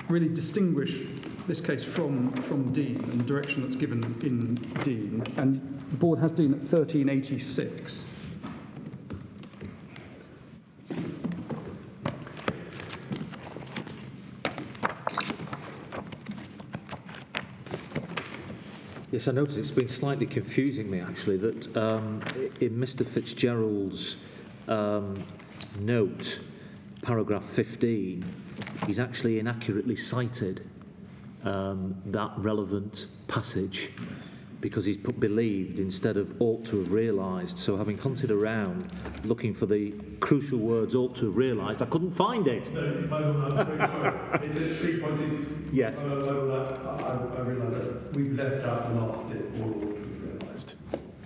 really distinguish this case from Dean and the direction that's given in Dean. And the board has Dean at 1386. Yes, I noticed it's been slightly confusing me, actually, that in Mr. Fitzgerald's note, paragraph 15, he's actually inaccurately cited that relevant passage because he's put believed instead of ought to have realised. So having hunted around looking for the crucial words ought to have realised, I couldn't find it. No, I'm very sorry. It's at 3 points. Yes. I realise that we've left out the last bit, or ought to have realised.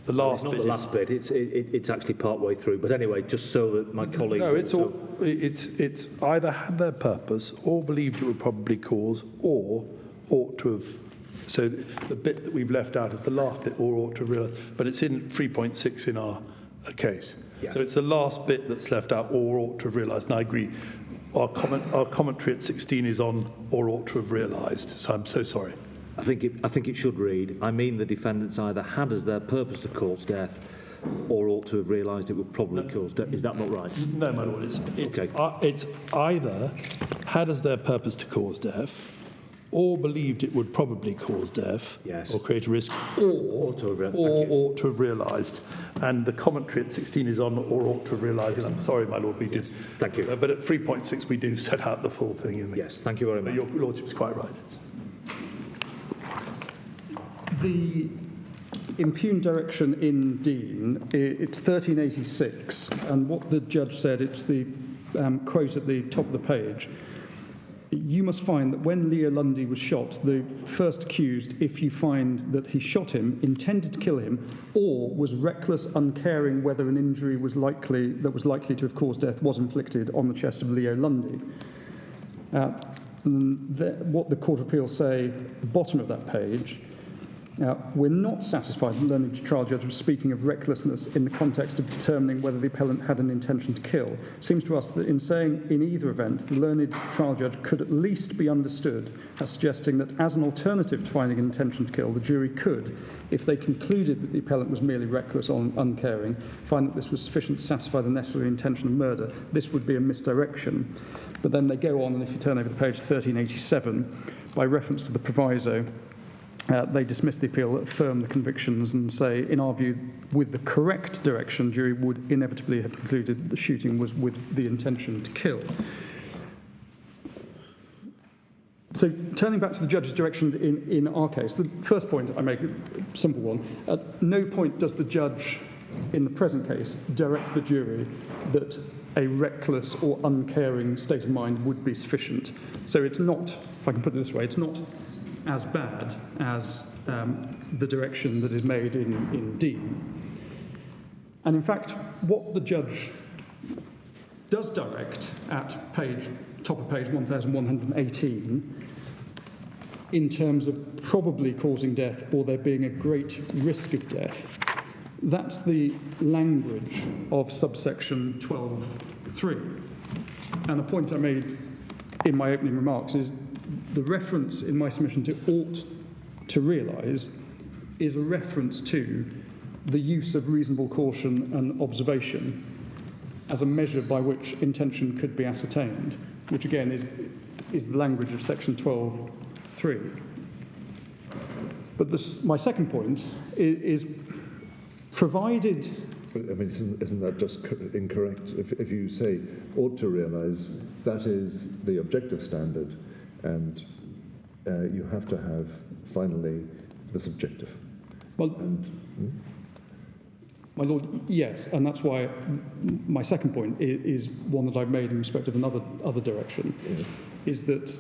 The last It's not bit. the last bit. It's actually part way through. But anyway, just so that my colleagues. No, it's either had their purpose or believed it would probably cause or ought to have. So the bit that we've left out is the last bit or ought to have realised, but it's in 3.6 in our case. Yeah. So it's the last bit that's left out or ought to have realised. And I agree. Our commentary at 16 is on or ought to have realised. So I'm so sorry. I think it should read, I mean the defendants either had as their purpose to cause death or ought to have realised it would probably cause death. Is that not right? No, my lord. Okay. It's either had as their purpose to cause death or believed it would probably cause death or create a risk or ought to have realised. And the commentary at 16 is on or ought to have realised. And I'm sorry, my lord, we did. Thank you. But at 3.6 we do set out the full thing in the. Yes, thank you very much. Your lordship's quite right. The impugned direction in Dean, it's 1386, and what the judge said, it's the quote at the top of the page. You must find that when Leo Lundy was shot, the first accused, if you find that he shot him, intended to kill him, or was reckless, uncaring whether an injury was likely to have caused death was inflicted on the chest of Leo Lundy. What the Court of Appeal say at the bottom of that page, we're not satisfied the learned trial judge was speaking of recklessness in the context of determining whether the appellant had an intention to kill. Seems to us that in saying in either event, the learned trial judge could at least be understood as suggesting that as an alternative to finding an intention to kill, the jury could, if they concluded that the appellant was merely reckless or uncaring, find that this was sufficient to satisfy the necessary intention of murder. This would be a misdirection. But then they go on, and if you turn over to page 1387, by reference to the proviso, they dismiss the appeal, affirm the convictions, and say, in our view, with the correct direction, jury would inevitably have concluded the shooting was with the intention to kill. So turning back to the judge's directions in our case, the first point I make, a simple one, at no point does the judge in the present case direct the jury that a reckless or uncaring state of mind would be sufficient. So it's not, if I can put it this way, it's not as bad as the direction that is made in D. And in fact, what the judge does direct at top of page 1118, in terms of probably causing death or there being a great risk of death, that's the language of subsection 12.3. And the point I made in my opening remarks is the reference in my submission to ought to realise is a reference to the use of reasonable caution and observation as a measure by which intention could be ascertained, which again is the language of section 12.3. But my second point is provided... I mean, isn't that just incorrect? If you say ought to realise, that is the objective standard, and you have to have, finally, the subjective. Well, my Lord, yes, and that's why my second point is one that I've made in respect of another direction, is that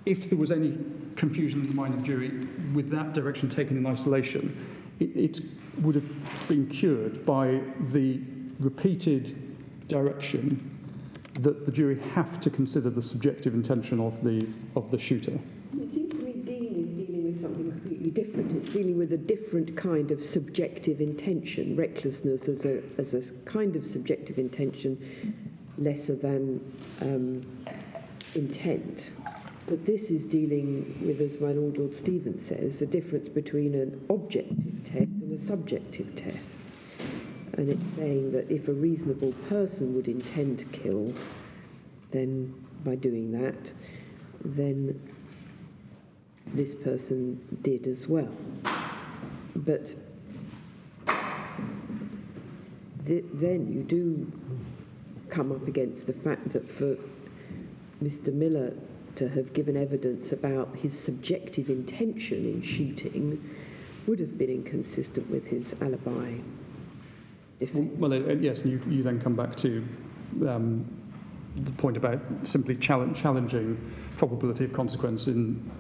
if there was any confusion in the mind of the jury with that direction taken in isolation, it would have been cured by the repeated direction that the jury have to consider the subjective intention of the shooter. It seems to me Dean is dealing with something completely different. It's dealing with a different kind of subjective intention, recklessness as a kind of subjective intention, lesser than intent. But this is dealing with, as my Lord Stevens says, the difference between an objective test and a subjective test. And it's saying that if a reasonable person would intend to kill, then by doing that, then this person did as well. But then you do come up against the fact that for Mr. Miller to have given evidence about his subjective intention in shooting would have been inconsistent with his alibi. Well, yes, and you then come back to the point about simply challenging probability of consequence in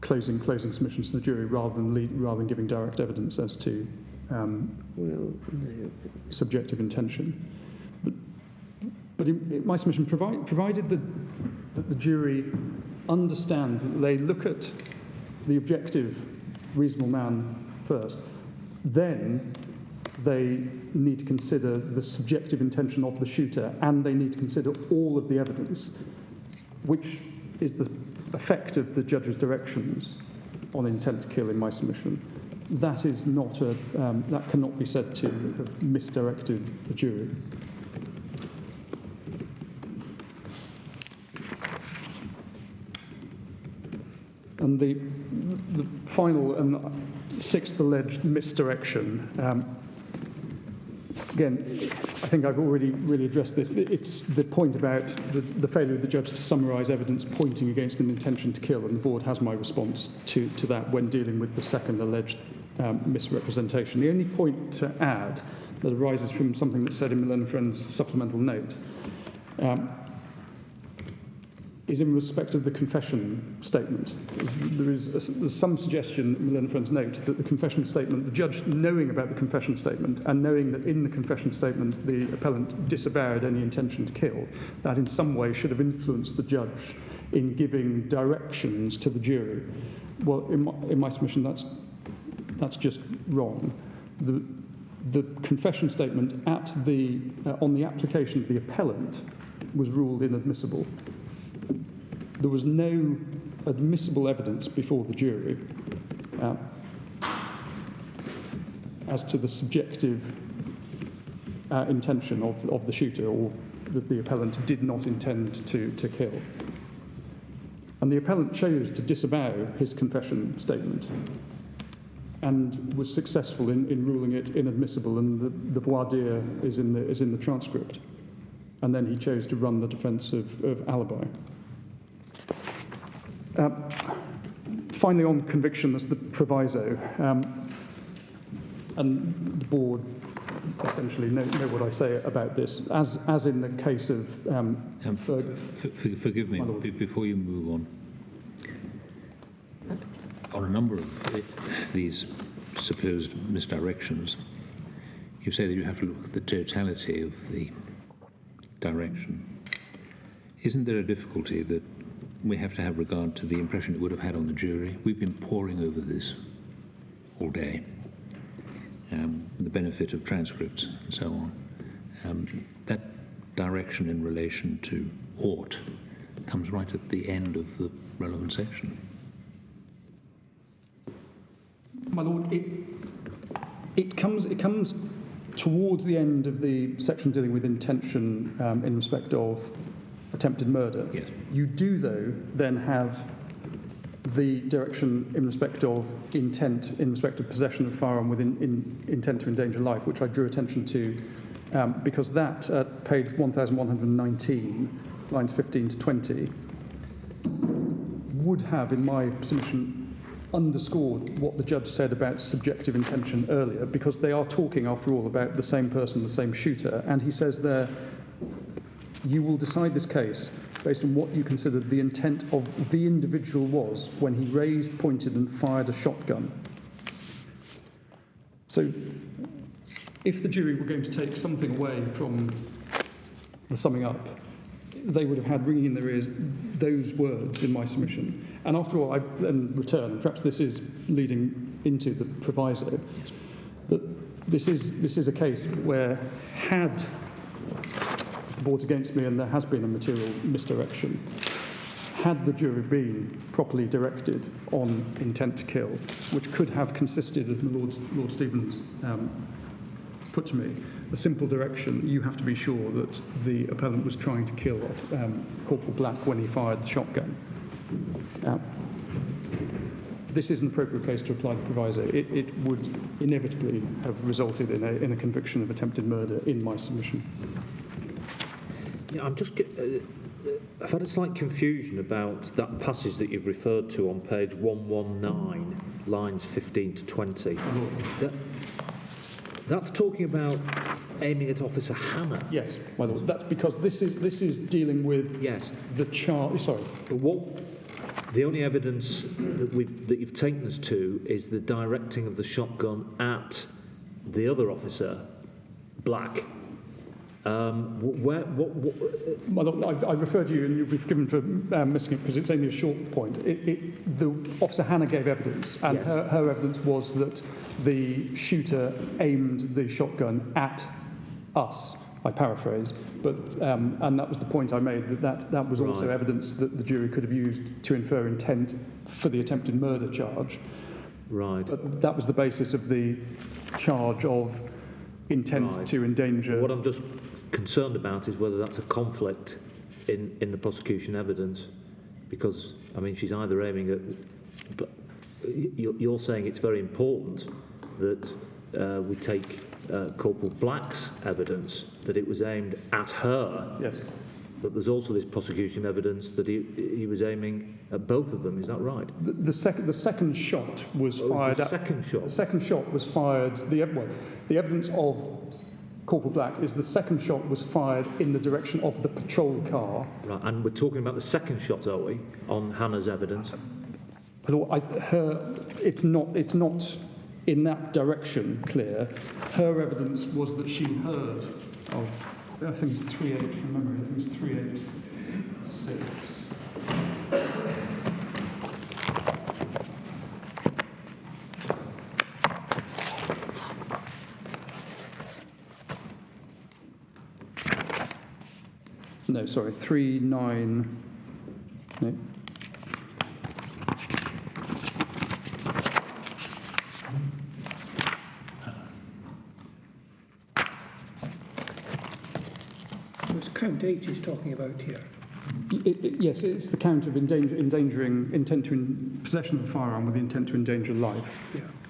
closing submissions to the jury rather than giving direct evidence as to subjective intention. But in my submission, provided that the jury understand that they look at the objective reasonable man first, then they need to consider the subjective intention of the shooter, and they need to consider all of the evidence, which is the effect of the judge's directions on intent to kill in my submission. That is not that cannot be said to have misdirected the jury. And the final and sixth alleged misdirection, again, I think I've already really addressed this. It's the point about the failure of the judge to summarise evidence pointing against an intention to kill, and the board has my response to that when dealing with the second alleged misrepresentation. The only point to add that arises from something that's said in Miller and Friends' supplemental note is in respect of the confession statement. There's some suggestion in Miller and Friends' note that the confession statement, the judge knowing about the confession statement and knowing that in the confession statement the appellant disavowed any intention to kill, that in some way should have influenced the judge in giving directions to the jury. Well, in my submission, that's just wrong. The confession statement on the application of the appellant was ruled inadmissible. There was no admissible evidence before the jury as to the subjective intention of the shooter, or that the appellant did not intend to kill. And the appellant chose to disavow his confession statement and was successful in ruling it inadmissible, and the voir dire is in the transcript. And then he chose to run the defence of alibi. Finally, on conviction, there's the proviso. And the board essentially know what I say about this. As in the case of... forgive me, before you move on. On a number of these supposed misdirections, you say that you have to look at the totality of the direction. Isn't there a difficulty that we have to have regard to the impression it would have had on the jury? We've been poring over this all day, the benefit of transcripts and so on. That direction in relation to ought comes right at the end of the relevant section. My Lord, it comes towards the end of the section dealing with intention in respect of attempted murder. Yes. You do, though, then have the direction in respect of intent, in respect of possession of a firearm with intent to endanger life, which I drew attention to, because that, at page 1119, lines 15 to 20, would have, in my submission, underscored what the judge said about subjective intention earlier, because they are talking, after all, about the same person, the same shooter, and he says there, you will decide this case based on what you considered the intent of the individual was when he raised, pointed, and fired a shotgun. So, if the jury were going to take something away from the summing up, they would have had ringing in their ears those words in my submission. And after all, I then return, and perhaps this is leading into the proviso, that this is a case where, had the board's against me and there has been a material misdirection, had the jury been properly directed on intent to kill, which could have consisted of Lord Stevens put to me, a simple direction: you have to be sure that the appellant was trying to kill Corporal Black when he fired the shotgun. This is an appropriate case to apply the proviso. It would inevitably have resulted in a conviction of attempted murder in my submission. Yeah, I've had a slight confusion about that passage that you've referred to on page 119, lines 15 to 20. That's talking about aiming at Officer Hannah. Yes, my lord. That's because this is dealing with the charge. Sorry. But the only evidence that you've taken us to is the directing of the shotgun at the other officer, Black. My lord, I referred to you, and you'll be forgiven for missing it because it's only a short point. The Officer Hannah gave evidence, and her evidence was that the shooter aimed the shotgun at us. I paraphrase, but and that was the point I made. That was also evidence that the jury could have used to infer intent for the attempted murder charge. Right. But that was the basis of the charge of intent to endanger. What I'm just concerned about is whether that's a conflict in the prosecution evidence, because I mean she's either aiming at, but you're saying it's very important that we take Corporal Black's evidence that it was aimed at her. Yes. But there's also this prosecution evidence that he was aiming at both of them. Is that right? The second shot was fired. The second shot. The second shot was fired. The evidence of Corporal Black is the second shot was fired in the direction of the patrol car. Right, and we're talking about the second shot, are we, on Hannah's evidence? It's not in that direction clear. Her evidence was that she heard. I think it's 3-8 from memory. I think it's 3-8-6. No, sorry, 3-9. No. It's count 8 he's talking about here. Yes, it's the count of endangering intent to possession of a firearm with the intent to endanger life,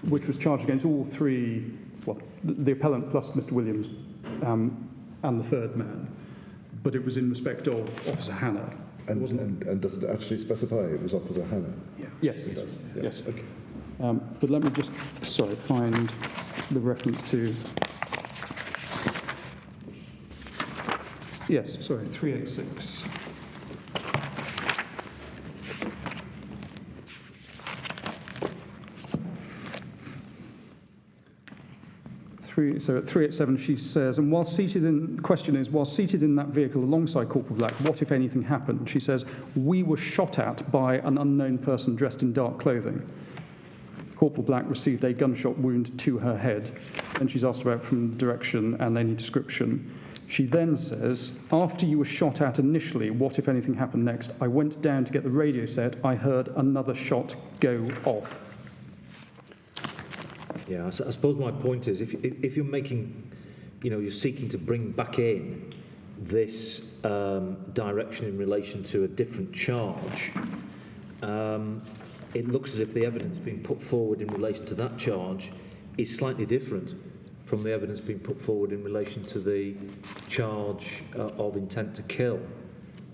which was charged against all three, well, the appellant plus Mr. Williams and the third man, but it was in respect of Officer Hannah. And does it actually specify it was Officer Hannah? Yes, it does. Yeah. Yes. Okay. But let me just, find the reference to. Yes, 386. So at 387 she says, and while seated in that vehicle alongside Corporal Black, what if anything happened? She says, we were shot at by an unknown person dressed in dark clothing. Corporal Black received a gunshot wound to her head, and she's asked about from direction and any description. She then says, after you were shot at initially, what if anything happened next? I went down to get the radio set. I heard another shot go off. Yeah, I suppose my point is, if you're making, you're seeking to bring back in this direction in relation to a different charge, it looks as if the evidence being put forward in relation to that charge is slightly different from the evidence being put forward in relation to the charge of intent to kill,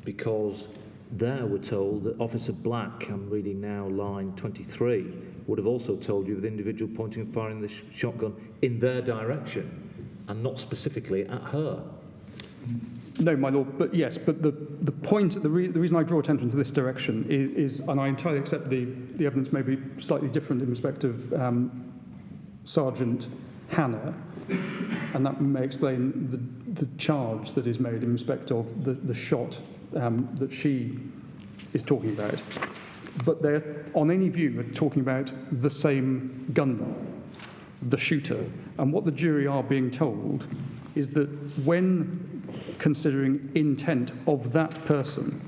because there we're told that Officer Black, I'm reading now line 23, would have also told you the individual pointing and firing the shotgun in their direction and not specifically at her. No, my lord, but yes, but the point, the reason I draw attention to this direction is, and I entirely accept the evidence may be slightly different in respect of Sergeant Hannah, and that may explain the charge that is made in respect of the shot that she is talking about. But they're, on any view, are talking about the same gunman, the shooter. And what the jury are being told is that when considering intent of that person,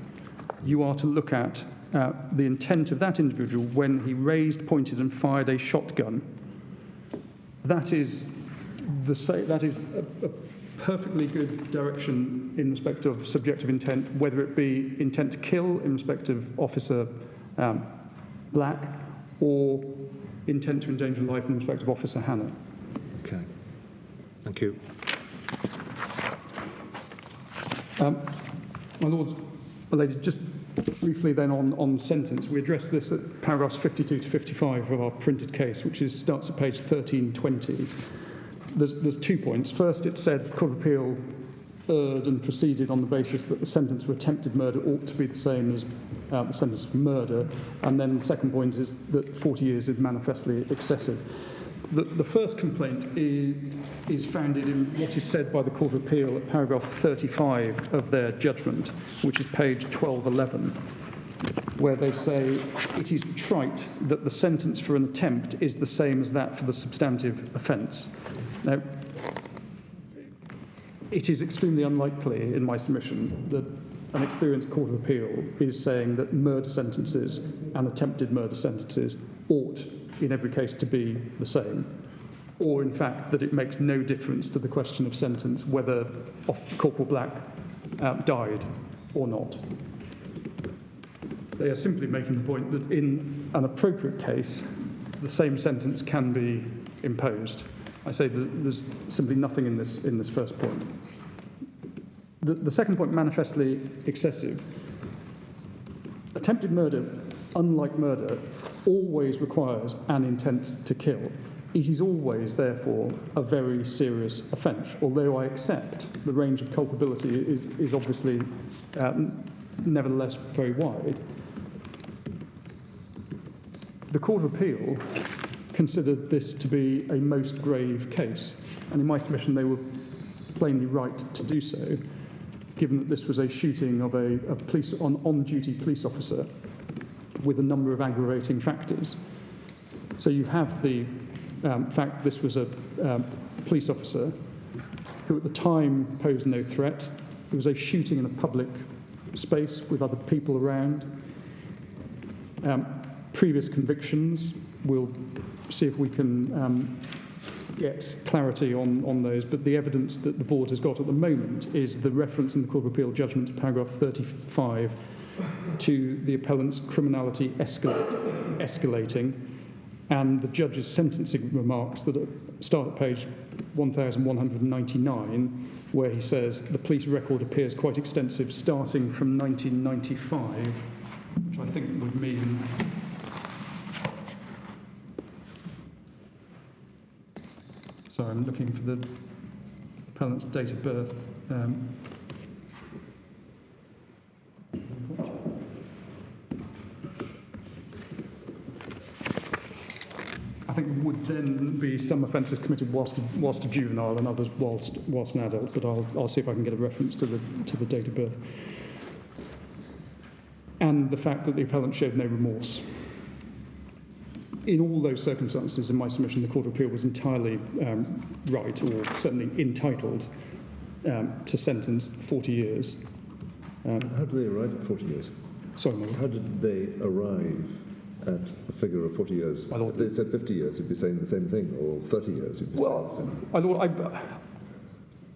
you are to look at the intent of that individual when he raised, pointed and fired a shotgun. That is a perfectly good direction in respect of subjective intent, whether it be intent to kill in respect of Officer Black or intent to endanger life in respect of Officer Hannah. Okay, thank you. My Lords, my Lady, just briefly then on sentence, we addressed this at paragraphs 52 to 55 of our printed case, which starts at page 1320. There's 2 points. First, it said Court of Appeal erred and proceeded on the basis that the sentence for attempted murder ought to be the same as the sentence for murder. And then the second point is that 40 years is manifestly excessive. The first complaint is founded in what is said by the Court of Appeal at paragraph 35 of their judgment, which is page 1211, where they say it is trite that the sentence for an attempt is the same as that for the substantive offence. Now, it is extremely unlikely in my submission that an experienced Court of Appeal is saying that murder sentences and attempted murder sentences ought, in every case, to be the same, or in fact that it makes no difference to the question of sentence whether Corporal Black died or not. They are simply making the point that in an appropriate case, the same sentence can be imposed. I say that there's simply nothing in this first point. The second point, manifestly excessive. Attempted murder, unlike murder, always requires an intent to kill. It is always, therefore, a very serious offence, although I accept the range of culpability is obviously nevertheless very wide. The Court of Appeal considered this to be a most grave case, and in my submission they were plainly right to do so, given that this was a shooting of a on-duty police officer with a number of aggravating factors. So you have the fact this was a police officer who at the time posed no threat. It was a shooting in a public space with other people around. Previous convictions, we'll see if we can get clarity on those, but the evidence that the board has got at the moment is the reference in the Court of Appeal judgment to paragraph 35 to the appellant's criminality escalating, and the judge's sentencing remarks that start at page 1199, where he says the police record appears quite extensive starting from 1995, which I think would mean sorry, I'm looking for the appellant's date of birth. I think there would then be some offences committed whilst a juvenile and others whilst an adult, but I'll see if I can get a reference to the date of birth. And the fact that the appellant showed no remorse. In all those circumstances, in my submission, the Court of Appeal was entirely right, or certainly entitled, to sentence 40 years. How did they arrive at 40 years? Sorry, my How did they arrive at a figure of 40 years? My Lord. If they said 50 years, you'd be saying the same thing, or 30 years, you'd be saying the same thing. My Lord,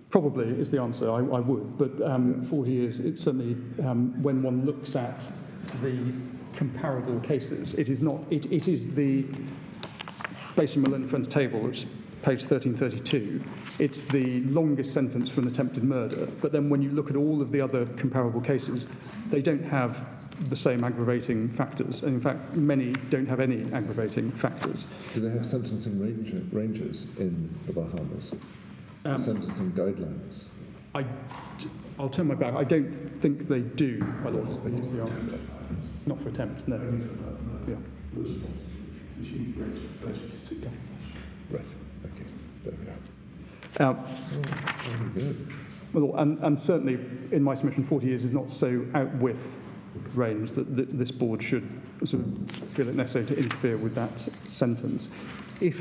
probably is the answer. I would, but 40 years. It's certainly when one looks at the comparable cases, it is not. It is the based on my learned friend's table, which is page 1332. It's the longest sentence for an attempted murder. But then when you look at all of the other comparable cases, they don't have the same aggravating factors, and in fact, many don't have any aggravating factors. Do they have sentencing ranges in the Bahamas? Sentencing guidelines? I'll turn my back. I don't think they do, my Lord, is the answer. Not for attempt, no. Yeah. Right, okay, there we are. Very good. Well, and certainly in my submission, 40 years is not so out with range that this board should sort of feel it necessary to interfere with that sentence. If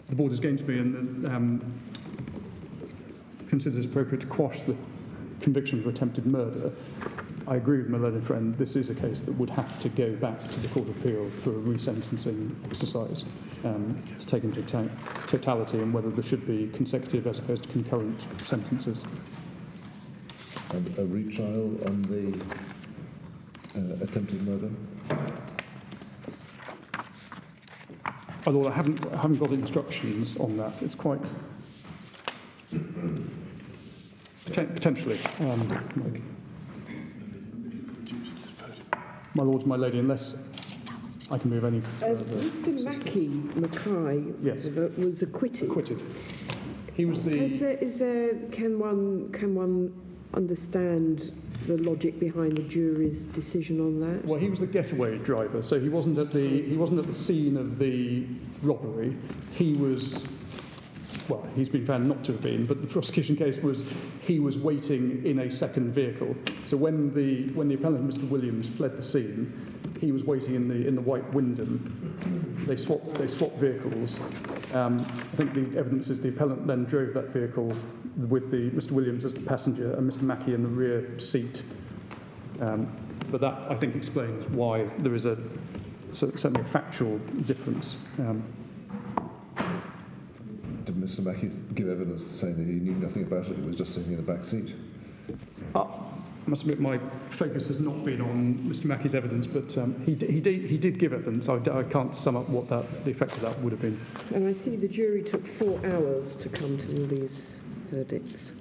the board is going to be and considers it appropriate to quash the conviction for attempted murder, I agree with my learned friend. This is a case that would have to go back to the Court of Appeal for a resentencing exercise to take into account totality and whether there should be consecutive as opposed to concurrent sentences. And a retrial on the attempted murder? Although I haven't got instructions on that. It's quite potentially. My Lord, my Lady, unless I can move any further. Mr. Mackay Yes. was acquitted. Acquitted. He was the. Can one understand the logic behind the jury's decision on that? Well, he was the getaway driver, so he wasn't at the scene of the robbery. He was. Well, he's been found not to have been, but the prosecution case was he was waiting in a second vehicle. So when the appellant, Mr. Williams, fled the scene, he was waiting in the white Wyndham. They swapped vehicles. I think the evidence is the appellant then drove that vehicle with Mr. Williams as the passenger and Mr. Mackey in the rear seat. But that, I think, explains why there is certainly a factual difference. Did Mr. Mackey give evidence saying that he knew nothing about it? He was just sitting in the back seat. I must admit, my focus has not been on Mr. Mackey's evidence, but he did give evidence. I can't sum up what the effect of that would have been. And I see the jury took 4 hours to come to all these verdicts.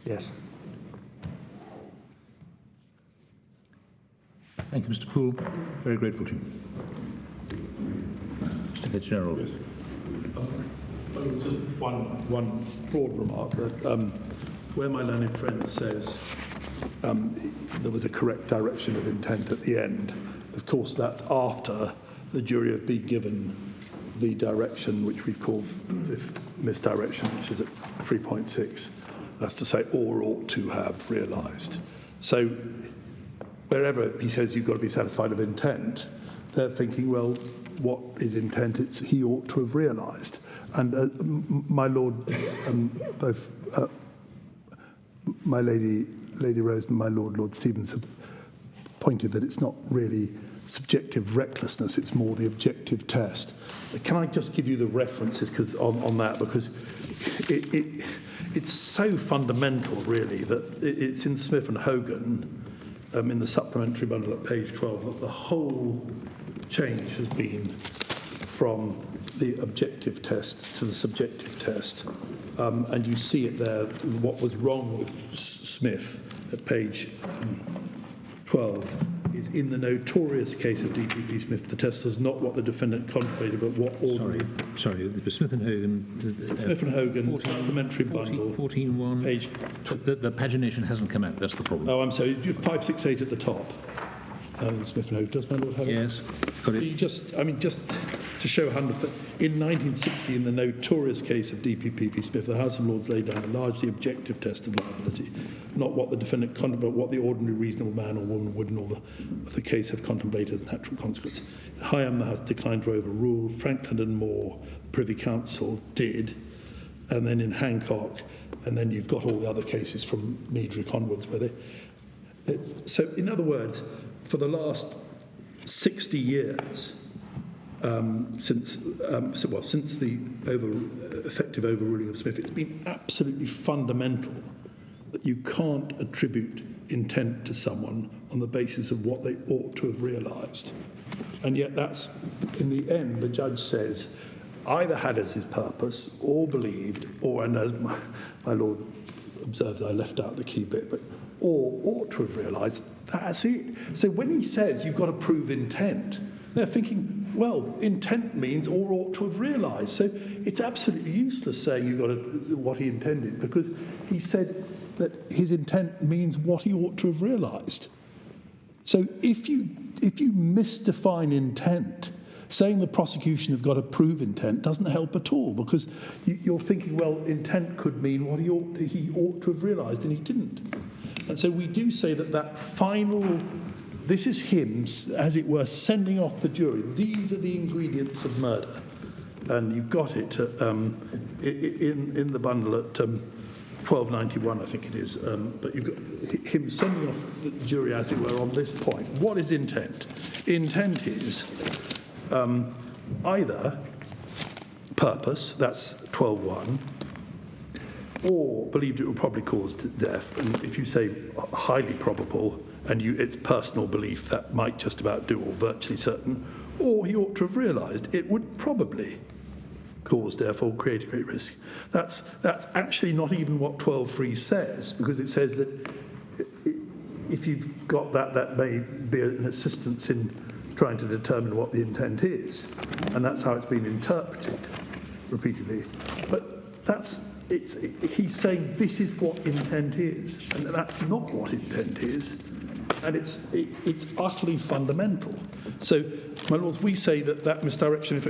Yes. Thank you, Mr. Poole. Very grateful to you. Mr. Fitzgerald. Yes. Just one broad remark that where my learned friend says there was a correct direction of intent at the end, of course that's after the jury have been given the direction which we've called misdirection, which is at 3.6. That's to say, or ought to have realised. So wherever he says you've got to be satisfied with intent, they're thinking, well, what is intent? It's he ought to have realised. And my Lord, both my Lady Rose and my Lord Stevens have pointed that it's not really subjective recklessness, it's more the objective test. Can I just give you the references on that, because it's so fundamental, really, that it's in Smith and Hogan, in the supplementary bundle at page 12, that the whole change has been from the objective test to the subjective test. And you see it there, what was wrong with Smith at page 12 is in the notorious case of DPP Smith, the test was not what the defendant contemplated, but what ordinary... Sorry, Smith and Hogan... Smith and Hogan, supplementary bundle. 14.1. Page... The pagination hasn't come out, that's the problem. Oh, I'm sorry, 568 at the top. Smith and Hogan, does my Lord have it? Yes, got it. Just to show 100, in 1960, in the notorious case of DPP v Smith, the House of Lords laid down a largely objective test of liability, not what the defendant contemplated, but what the ordinary reasonable man or woman would in all the case have contemplated as a natural consequence. In Hyam, the House declined to overrule. Franklin and Moore, Privy Council, did. And then in Hancock, and then you've got all the other cases from Niedrich onwards, where they... So, in other words, for the last 60 years, since the effective overruling of Smith, it's been absolutely fundamental that you can't attribute intent to someone on the basis of what they ought to have realised. And yet that's, in the end, the judge says, either had as his purpose, or believed, or, and as my Lord observed, I left out the key bit, but or ought to have realised, that's it. So when he says you've got to prove intent, they're thinking, well, intent means or ought to have realised. So it's absolutely useless saying you've got to, what he intended, because he said that his intent means what he ought to have realised. So if you misdefine intent, saying the prosecution have got to prove intent doesn't help at all, because you're thinking, well, intent could mean what he ought to have realised, and he didn't. And so we do say that final, this is him, as it were, sending off the jury. These are the ingredients of murder. And you've got it in the bundle at 1291, I think it is. But you've got him sending off the jury, as it were, on this point. What is intent? Intent is either purpose, that's 12.1, or believed it would probably cause death. And if you say highly probable, and it's personal belief, that might just about do, or virtually certain, or he ought to have realised it would probably cause death or create a great risk. That's actually not even what 12.3 says, because it says that if you've got that may be an assistance in trying to determine what the intent is, and that's how it's been interpreted repeatedly. But he's saying this is what intent is, and that's not what intent is, and it's utterly fundamental. So, my lords, we say that misdirection.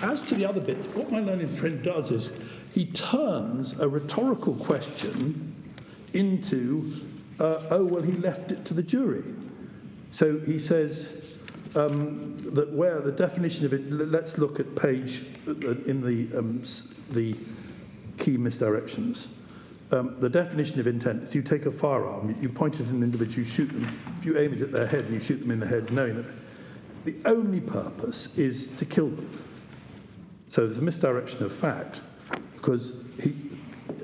As to the other bits, what my learned friend does is he turns a rhetorical question into, he left it to the jury. So he says that where the definition of it, let's look at page in the key misdirections. The definition of intent is you take a firearm, you point it at an individual, you shoot them. If you aim it at their head and you shoot them in the head, knowing that the only purpose is to kill them. So there's a misdirection of fact, because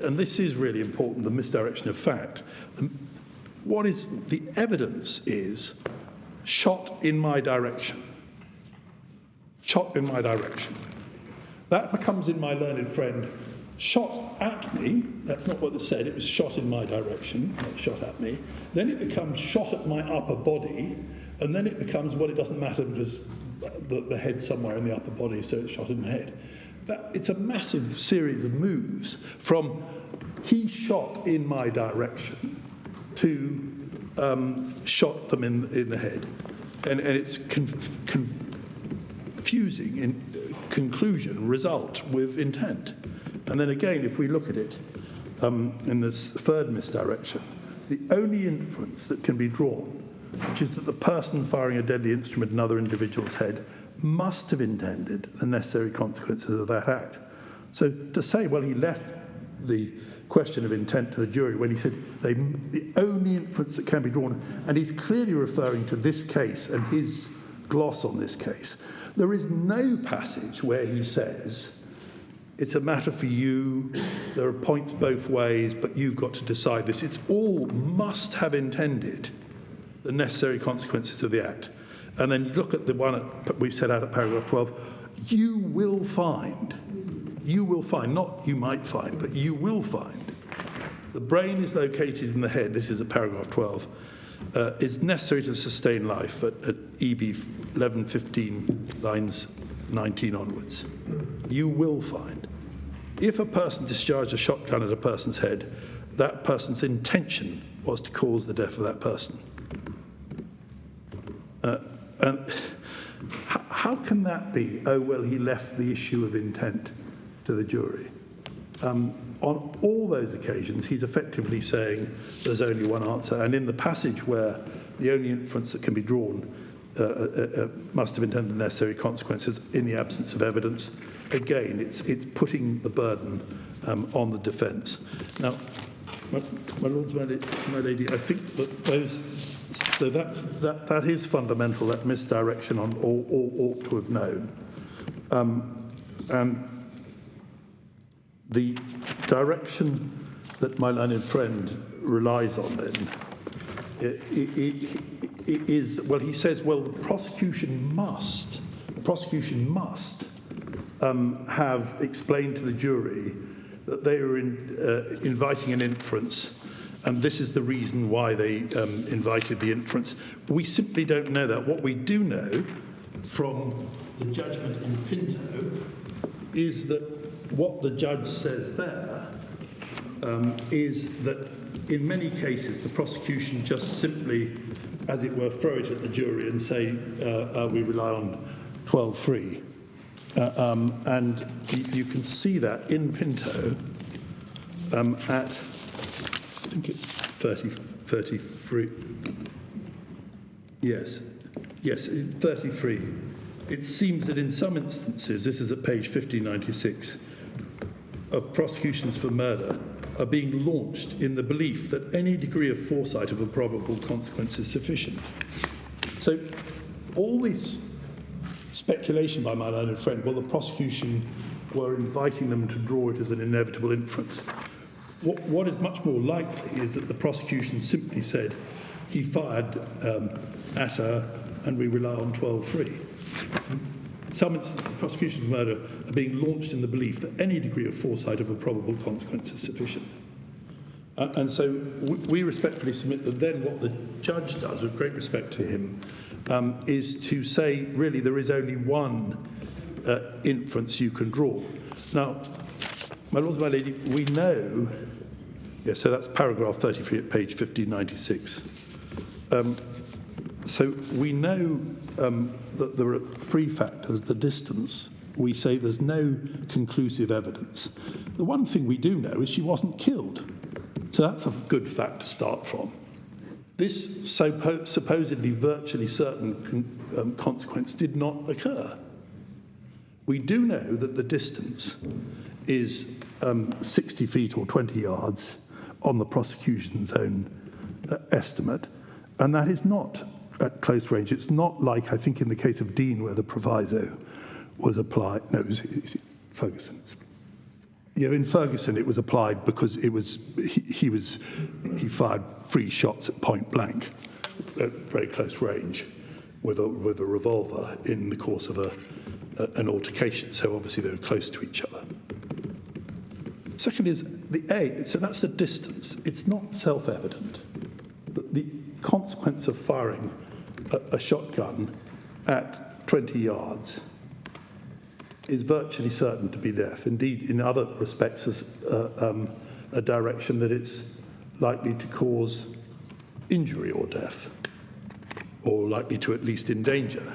and this is really important, the misdirection of fact. What is the evidence is shot in my direction. Shot in my direction. That becomes, in my learned friend, shot at me. That's not what it said. It was shot in my direction, not shot at me. Then it becomes shot at my upper body, and then it becomes, well, it doesn't matter because the head's somewhere in the upper body, so it's shot in the head. It's a massive series of moves from he shot in my direction to shot them in the head. And it's confusing in conclusion, result with intent. And then again, if we look at it in this third misdirection, the only inference that can be drawn, which is that the person firing a deadly instrument at another individual's head must have intended the necessary consequences of that act. So to say, well, he left the question of intent to the jury when he said the only inference that can be drawn, and he's clearly referring to this case and his gloss on this case. There is no passage where he says, it's a matter for you, there are points both ways, but you've got to decide this. It's all must have intended the necessary consequences of the act. And then you look at the one we've set out at paragraph 12, you will find, not you might find, but you will find. The brain is located in the head, this is at paragraph 12, is necessary to sustain life at EB 1115 lines 19 onwards. You will find. If a person discharged a shotgun at a person's head, that person's intention was to cause the death of that person. And how can that be? Oh, well, he left the issue of intent to the jury. On all those occasions, he's effectively saying there's only one answer. And in the passage where the only inference that can be drawn must have intended the necessary consequences in the absence of evidence, again, it's putting the burden on the defence. Now, my lords, my lady, I think that those, so that is fundamental, that misdirection on or ought to have known. And the direction that my learned friend relies on then is, well, he says, well, the prosecution must have explained to the jury that they were inviting an inference, and this is the reason why they invited the inference. We simply don't know that. What we do know from the judgment in Pinto is that what the judge says there is that in many cases the prosecution just simply, as it were, throw it at the jury and say, we rely on 12(3). And you can see that in Pinto at, I think it's 33. Yes, 33. It seems that in some instances, this is at page 1596, of prosecutions for murder are being launched in the belief that any degree of foresight of a probable consequence is sufficient. So all this speculation by my learned friend, well, the prosecution were inviting them to draw it as an inevitable inference. What is much more likely is that the prosecution simply said, he fired at her and we rely on 12(3). Some instances of prosecution for murder are being launched in the belief that any degree of foresight of a probable consequence is sufficient. And so we respectfully submit that then what the judge does, with great respect to him, is to say, really, there is only one inference you can draw. Now, my lords and my lady, we know, yes, so that's paragraph 33 at page 1596. So we know that there are three factors. The distance, we say there's no conclusive evidence. The one thing we do know is she wasn't killed. So that's a good fact to start from. This supposedly virtually certain consequence did not occur. We do know that the distance is 60 feet or 20 yards on the prosecution's own estimate, and that is not at close range. It's not like, I think, in the case of Dean, where the proviso was applied. No, it was Ferguson's. Yeah, in Ferguson, it was applied because it was he fired 3 shots at point blank, at very close range, with a revolver in the course of an altercation. So obviously they were close to each other. Second is the A. So that's the distance. It's not self-evident that the consequence of firing a shotgun at 20 yards is virtually certain to be death. Indeed, in other respects, there's a direction that it's likely to cause injury or death, or likely to at least endanger.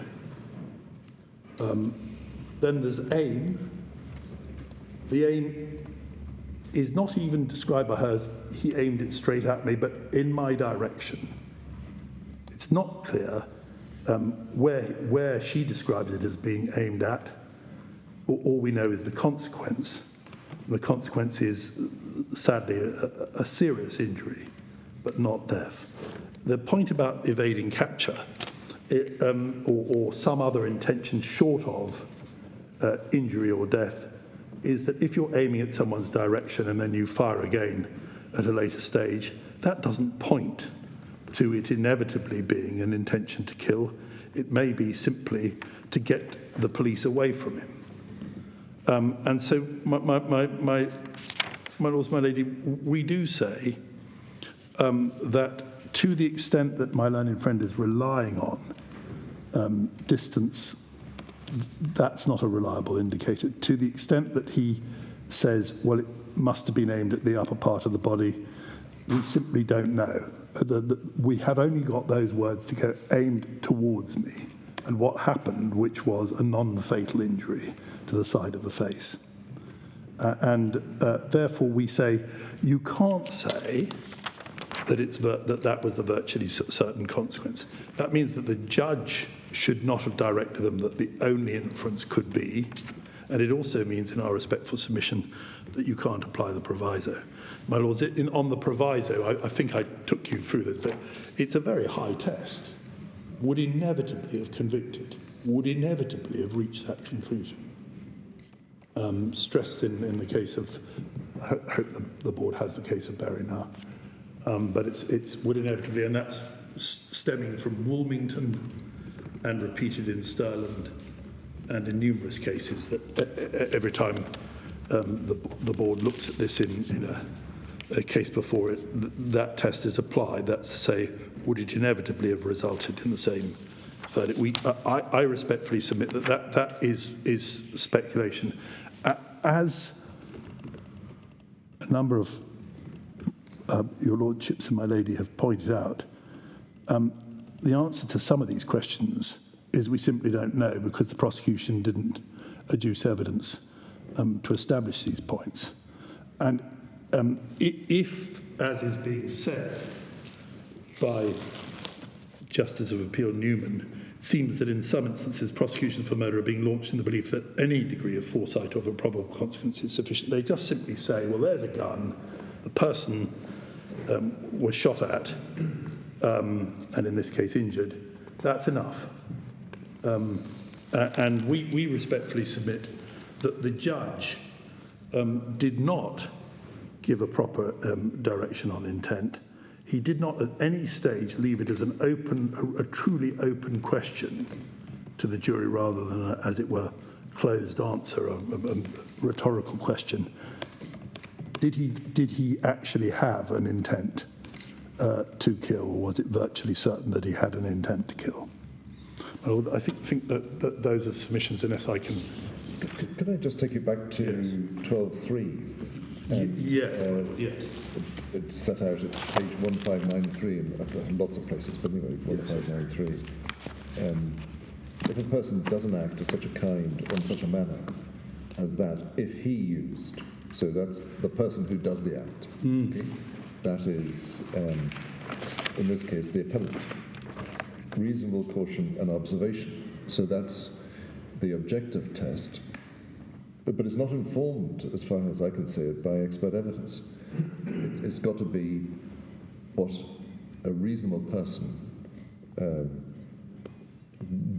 Then there's aim. The aim is not even described by her as he aimed it straight at me, but in my direction. It's not clear where she describes it as being aimed at. All we know is the consequence. The consequence is, sadly, a serious injury, but not death. The point about evading capture or some other intention short of injury or death is that if you're aiming at someone's direction and then you fire again at a later stage, that doesn't point to it inevitably being an intention to kill. It may be simply to get the police away from him. And so, my lords, my lady, we do say that to the extent that my learned friend is relying on distance, that's not a reliable indicator. To the extent that he says, well, it must have been aimed at the upper part of the body, we simply don't know. We have only got those words to go aimed towards me, and what happened, which was a non-fatal injury to the side of the face. Therefore, we say you can't say that that was the virtually certain consequence. That means that the judge should not have directed them that the only inference could be, and it also means, in our respectful submission, that you can't apply the proviso. My lords, on the proviso, I think I took you through this, but it's a very high test. Would inevitably have convicted, would inevitably have reached that conclusion. Stressed in the case of, I hope the board has the case of Berry now, but it's would inevitably, and that's stemming from Wilmington and repeated in Stirland and in numerous cases that every time the board looks at this in a case before it, that test is applied. That's to say, would it inevitably have resulted in the same verdict? I respectfully submit that is speculation. As a number of your lordships and my lady have pointed out, the answer to some of these questions is we simply don't know, because the prosecution didn't adduce evidence to establish these points. And if, as is being said by Justice of Appeal Newman, it seems that in some instances prosecutions for murder are being launched in the belief that any degree of foresight of a probable consequence is sufficient. They just simply say, well, there's a gun, the person was shot at, and in this case injured, that's enough. And we respectfully submit that the judge did not give a proper direction on intent. He did not at any stage leave it as a truly open question to the jury, rather than as it were, closed answer, a rhetorical question. Did he actually have an intent to kill, or was it virtually certain that he had an intent to kill? Well, I think that those are submissions, unless I can... Can I just take you back to 12.3? Yes. It's set out at page 1593 in lots of places, but anyway, 1593. If a person doesn't act of such a kind or in such a manner as that, if he used, so that's the person who does the act, okay? That is, in this case, the appellant. Reasonable caution and observation. So that's the objective test, but it's not informed, as far as I can say it, by expert evidence. It's got to be what a reasonable person,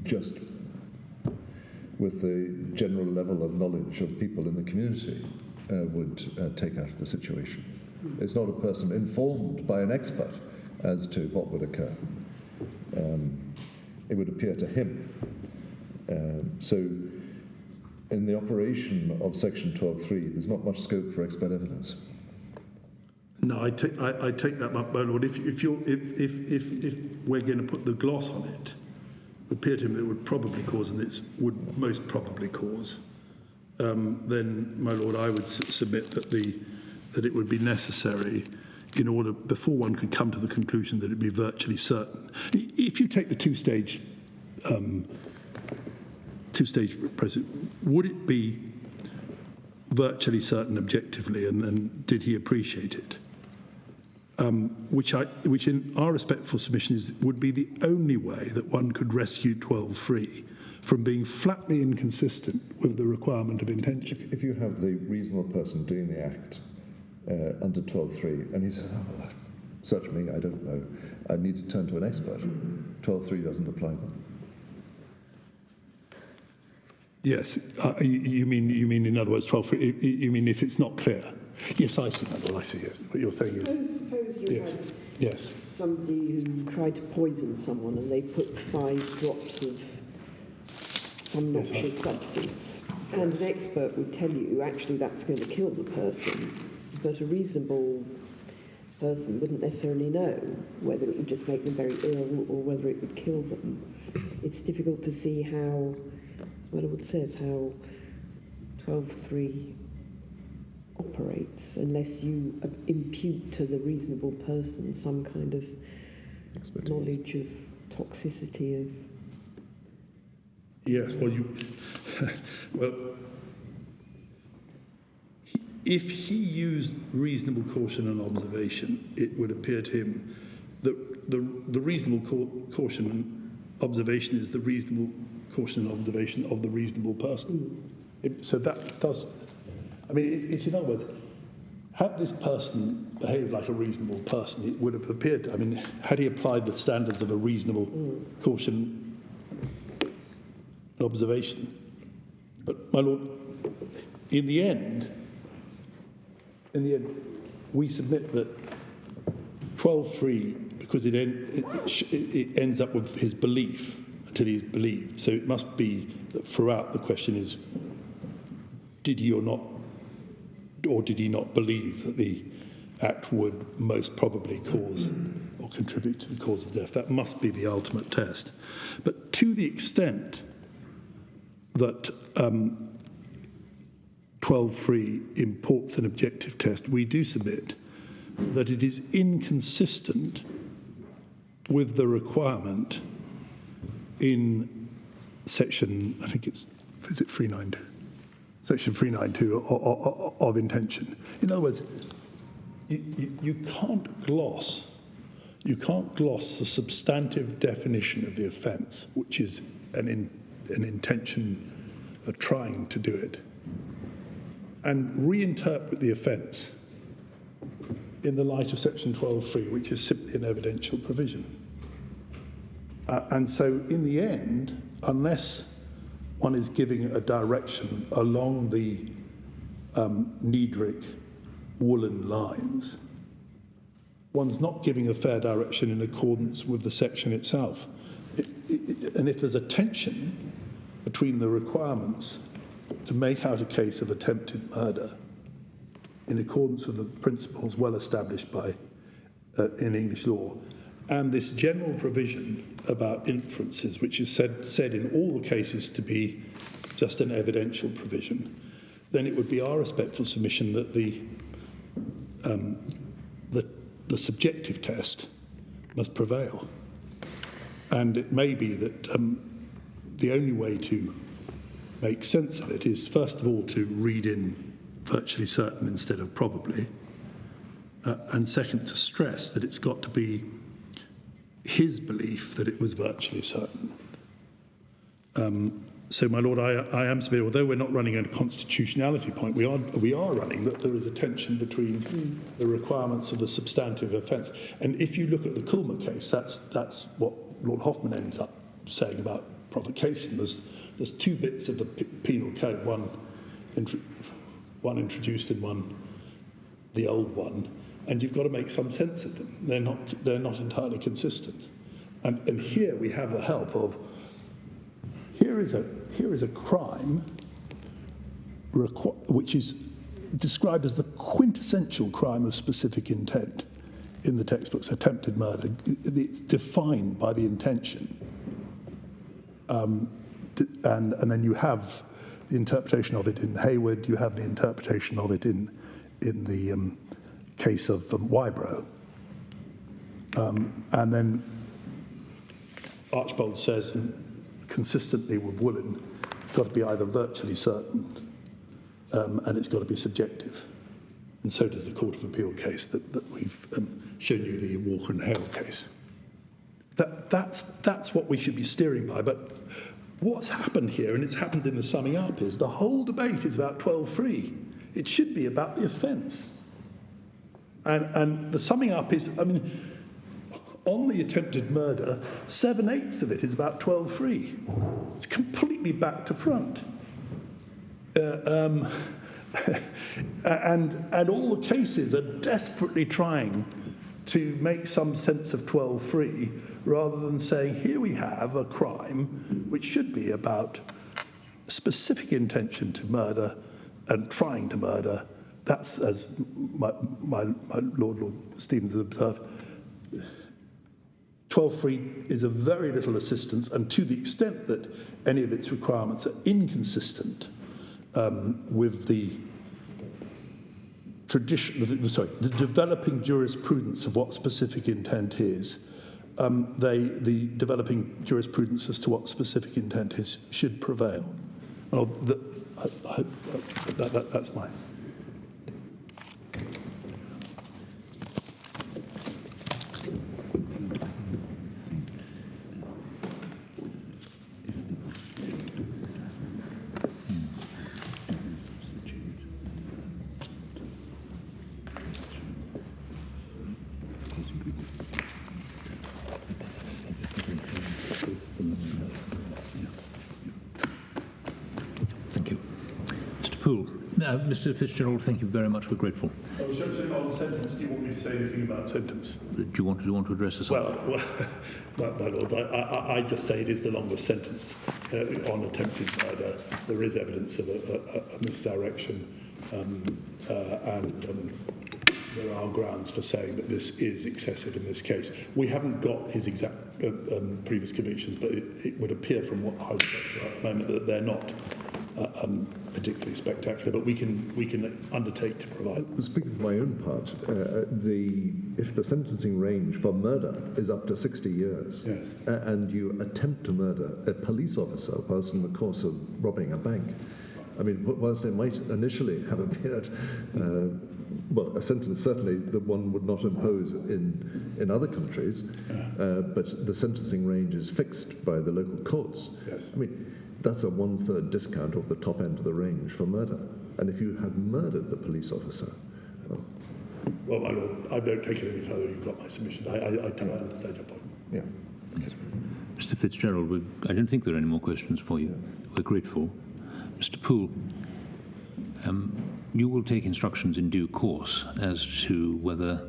just with the general level of knowledge of people in the community, would take out of the situation. It's not a person informed by an expert as to what would occur. It would appear to him. So in the operation of section 12.3, there's not much scope for expert evidence. No, I take that, my lord. If we're going to put the gloss on it, it would appear to him that it would probably cause, and it would most probably cause, then, my lord, I would submit that it would be necessary, in order, before one could come to the conclusion that it'd be virtually certain. If you take the two-stage process, would it be virtually certain objectively, and did he appreciate it? Which in our respectful submission would be the only way that one could rescue 12.3 from being flatly inconsistent with the requirement of intention. If you have the reasonable person doing the act under 12.3, and he says, oh, search me, I don't know, I need to turn to an expert. 12.3 doesn't apply then? Yes, you mean in other words 12.3. You mean if it's not clear? Yes, I see that. Well, I see it. What you're saying is Suppose you yes, had yes, somebody who tried to poison someone and they put 5 drops of some noxious substance, and an expert would tell you actually that's going to kill the person, but a reasonable person wouldn't necessarily know whether it would just make them very ill or whether it would kill them. It's difficult to see how, as Wellerwood says, how 12.3 operates unless you impute to the reasonable person some kind of knowledge of toxicity of. yes. Well, if he used reasonable caution and observation, it would appear to him that the reasonable caution and observation is the reasonable caution and observation of the reasonable person. So that does, I mean, it's in other words, had this person behaved like a reasonable person, it would have appeared, I mean, had he applied the standards of a reasonable caution and observation. But, my Lord, in the end, we submit that 12.3, because it ends up with his belief until he's believed. So it must be that throughout the question is, did he or did he not believe that the act would most probably cause or contribute to the cause of death? That must be the ultimate test. But to the extent that 12.3 imports an objective test, we do submit that it is inconsistent with the requirement in section, I think is it 392? Section 392 of intention. In other words, you can't gloss the substantive definition of the offence, which is an intention of trying to do it, and reinterpret the offence in the light of section 12.3, which is simply an evidential provision. And so in the end, unless one is giving a direction along the Niedrich woolen lines, one's not giving a fair direction in accordance with the section itself. And if there's a tension between the requirements to make out a case of attempted murder in accordance with the principles well established by in English law, and this general provision about inferences, which is said in all the cases to be just an evidential provision, then it would be our respectful submission that the subjective test must prevail. And it may be that the only way to make sense of it is, first of all, to read in virtually certain instead of probably, and second, to stress that it's got to be his belief that it was virtually certain. So, my Lord, I am submitting, although we're not running a constitutionality point, we are running that there is a tension between the requirements of the substantive offence. And if you look at the Kulmer case, that's what Lord Hoffman ends up saying about provocation. There's two bits of the penal code, one introduced and one the old one, and you've got to make some sense of them. They're not entirely consistent. And here we have the help of, here is a crime which is described as the quintessential crime of specific intent in the textbooks, attempted murder. It's defined by the intention. And then you have the interpretation of it in Hayward, you have the interpretation of it in the case of Wybrow. And then Archbold says, consistently with Woolen, it's got to be either virtually certain and it's got to be subjective. And so does the Court of Appeal case that we've shown you, the Walker and Hale case. That's what we should be steering by. But what's happened here, and it's happened in the summing up, is the whole debate is about 12.3. It should be about the offence. And the summing up is, I mean, on the attempted murder, 7/8 of it is about 12-3. It's completely back to front. And all the cases are desperately trying to make some sense of 12-3 rather than saying, here we have a crime which should be about specific intention to murder and trying to murder. That's, as my Lord Stevens has observed, 12-3 is of very little assistance, and to the extent that any of its requirements are inconsistent with the the developing jurisprudence of what specific intent is, the developing jurisprudence as to what specific intent is should prevail. Well, that's mine. Mr. Fitzgerald, thank you very much. We're grateful. On the sentence, do you want me to say anything about sentence? Do you want to address us? Well, my lords, I just say it is the longest sentence on attempted murder. There is evidence of a misdirection, and there are grounds for saying that this is excessive in this case. We haven't got his exact previous convictions, but it would appear from what House are at the moment that they're not particularly spectacular, but we can undertake to provide. Speaking for my own part, if the sentencing range for murder is up to 60 years, yes, and you attempt to murder a police officer whilst in the course of robbing a bank, I mean, whilst it might initially have appeared, well, a sentence certainly that one would not impose in other countries, but the sentencing range is fixed by the local courts. Yes. I mean, that's a 1/3 discount off the top end of the range for murder. And if you had murdered the police officer, well, my lord, I don't take it any further. You've got my submission. I understand your point. yeah. Mr. Fitzgerald, I don't think there are any more questions for you. We're grateful. Mr. Poole, you will take instructions in due course as to whether,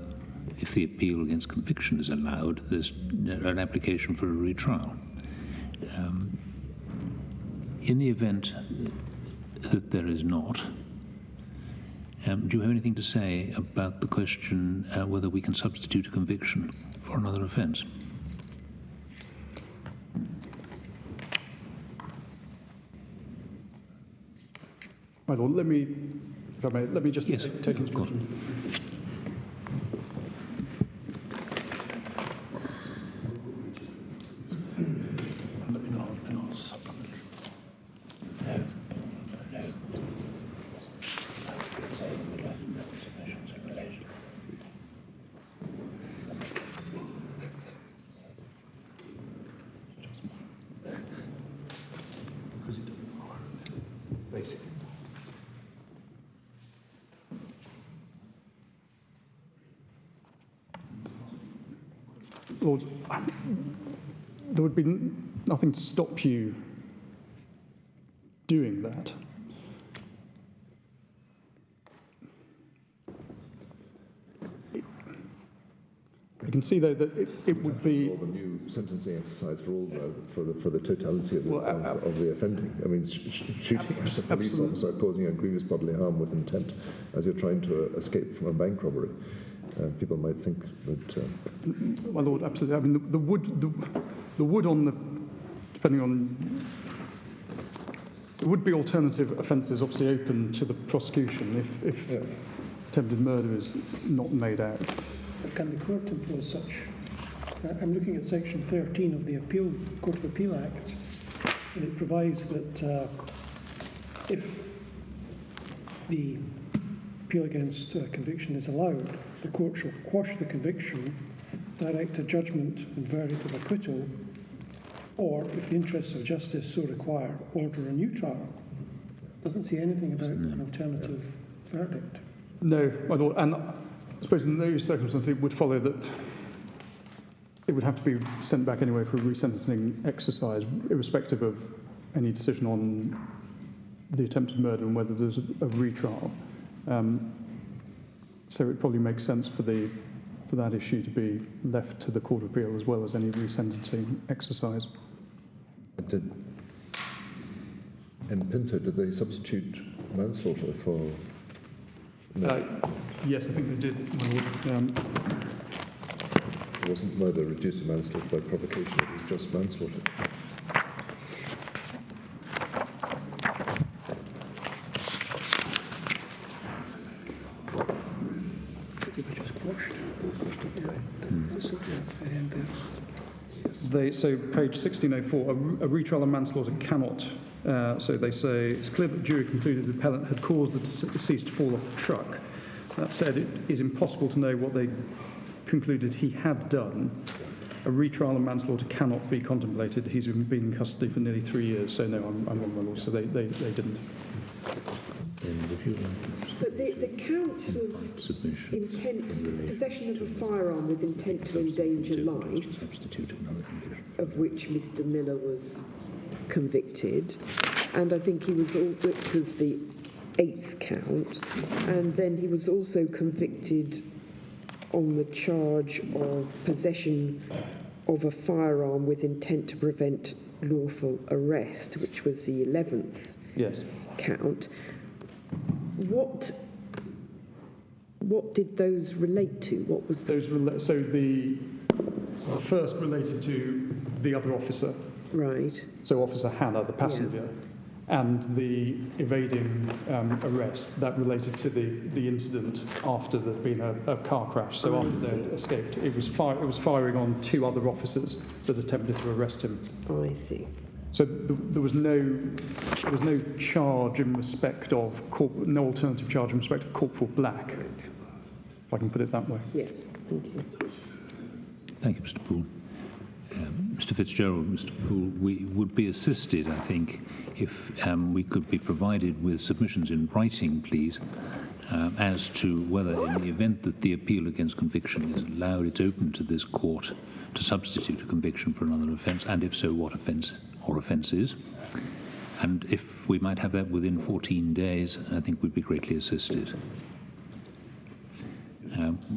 if the appeal against conviction is allowed, there's an application for a retrial. In the event that there is not, do you have anything to say about the question whether we can substitute a conviction for another offence? My lord, let me just take instruction. Lord, there would be nothing to stop you doing that. You can see, though, that it would be a new sentencing exercise for all for the totality of the offending. I mean, shooting at a police officer causing a grievous bodily harm with intent as you're trying to escape from a bank robbery. People might think that. My lord, absolutely. I mean, the wood on the, depending on, there would be alternative offences obviously open to the prosecution if attempted murder is not made out. Can the court impose such? I'm looking at section 13 of the Court of Appeal Act, and it provides that if the appeal against conviction is allowed, the court shall quash the conviction, direct a judgment and verdict of acquittal, or, if the interests of justice so require, order a new trial. Doesn't say anything about an alternative verdict. No, my lord, and I suppose in those circumstances it would follow that it would have to be sent back anyway for a resentencing exercise, irrespective of any decision on the attempted murder and whether there's a retrial. So it probably makes sense for that issue to be left to the Court of Appeal as well as any resentencing exercise. In Pinto, did they substitute manslaughter for... No. Yes, I think they did, my lord. It wasn't murder reduced to manslaughter by provocation, it was just manslaughter. So page 1604, a retrial of manslaughter cannot. So they say, it's clear that the jury concluded the appellant had caused the deceased to fall off the truck. That said, it is impossible to know what they concluded he had done. A retrial of manslaughter cannot be contemplated. He's been in custody for nearly 3 years, so no, I'm wrong, my lord. So they didn't. But the counts of intent, possession of a firearm with intent to endanger life, of which Mr. Miller was convicted, and I think which was the 8th count, and then he was also convicted on the charge of possession of a firearm with intent to prevent lawful arrest, which was the 11th count. What did those relate to? What was those? So the first related to the other officer. Right. So Officer Hannah, the passenger, and the evading arrest that related to the incident after there'd been a car crash. So after they'd escaped, it was firing on 2 other officers that attempted to arrest him. I see. So there was no charge in respect of no alternative charge in respect of Corporal Black, if I can put it that way. Yes, thank you. Thank you, Mr. Poole. Mr. Fitzgerald, Mr. Poole, we would be assisted, I think, if we could be provided with submissions in writing, please, as to whether in the event that the appeal against conviction is allowed, it's open to this court to substitute a conviction for another offence, and if so, what offence or offences. And if we might have that within 14 days, I think we'd be greatly assisted.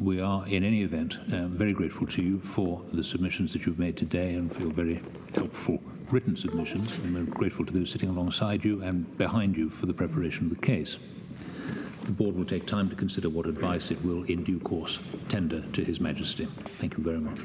We are, in any event, very grateful to you for the submissions that you've made today and for your very helpful written submissions, and we're grateful to those sitting alongside you and behind you for the preparation of the case. The board will take time to consider what advice it will, in due course, tender to His Majesty. Thank you very much.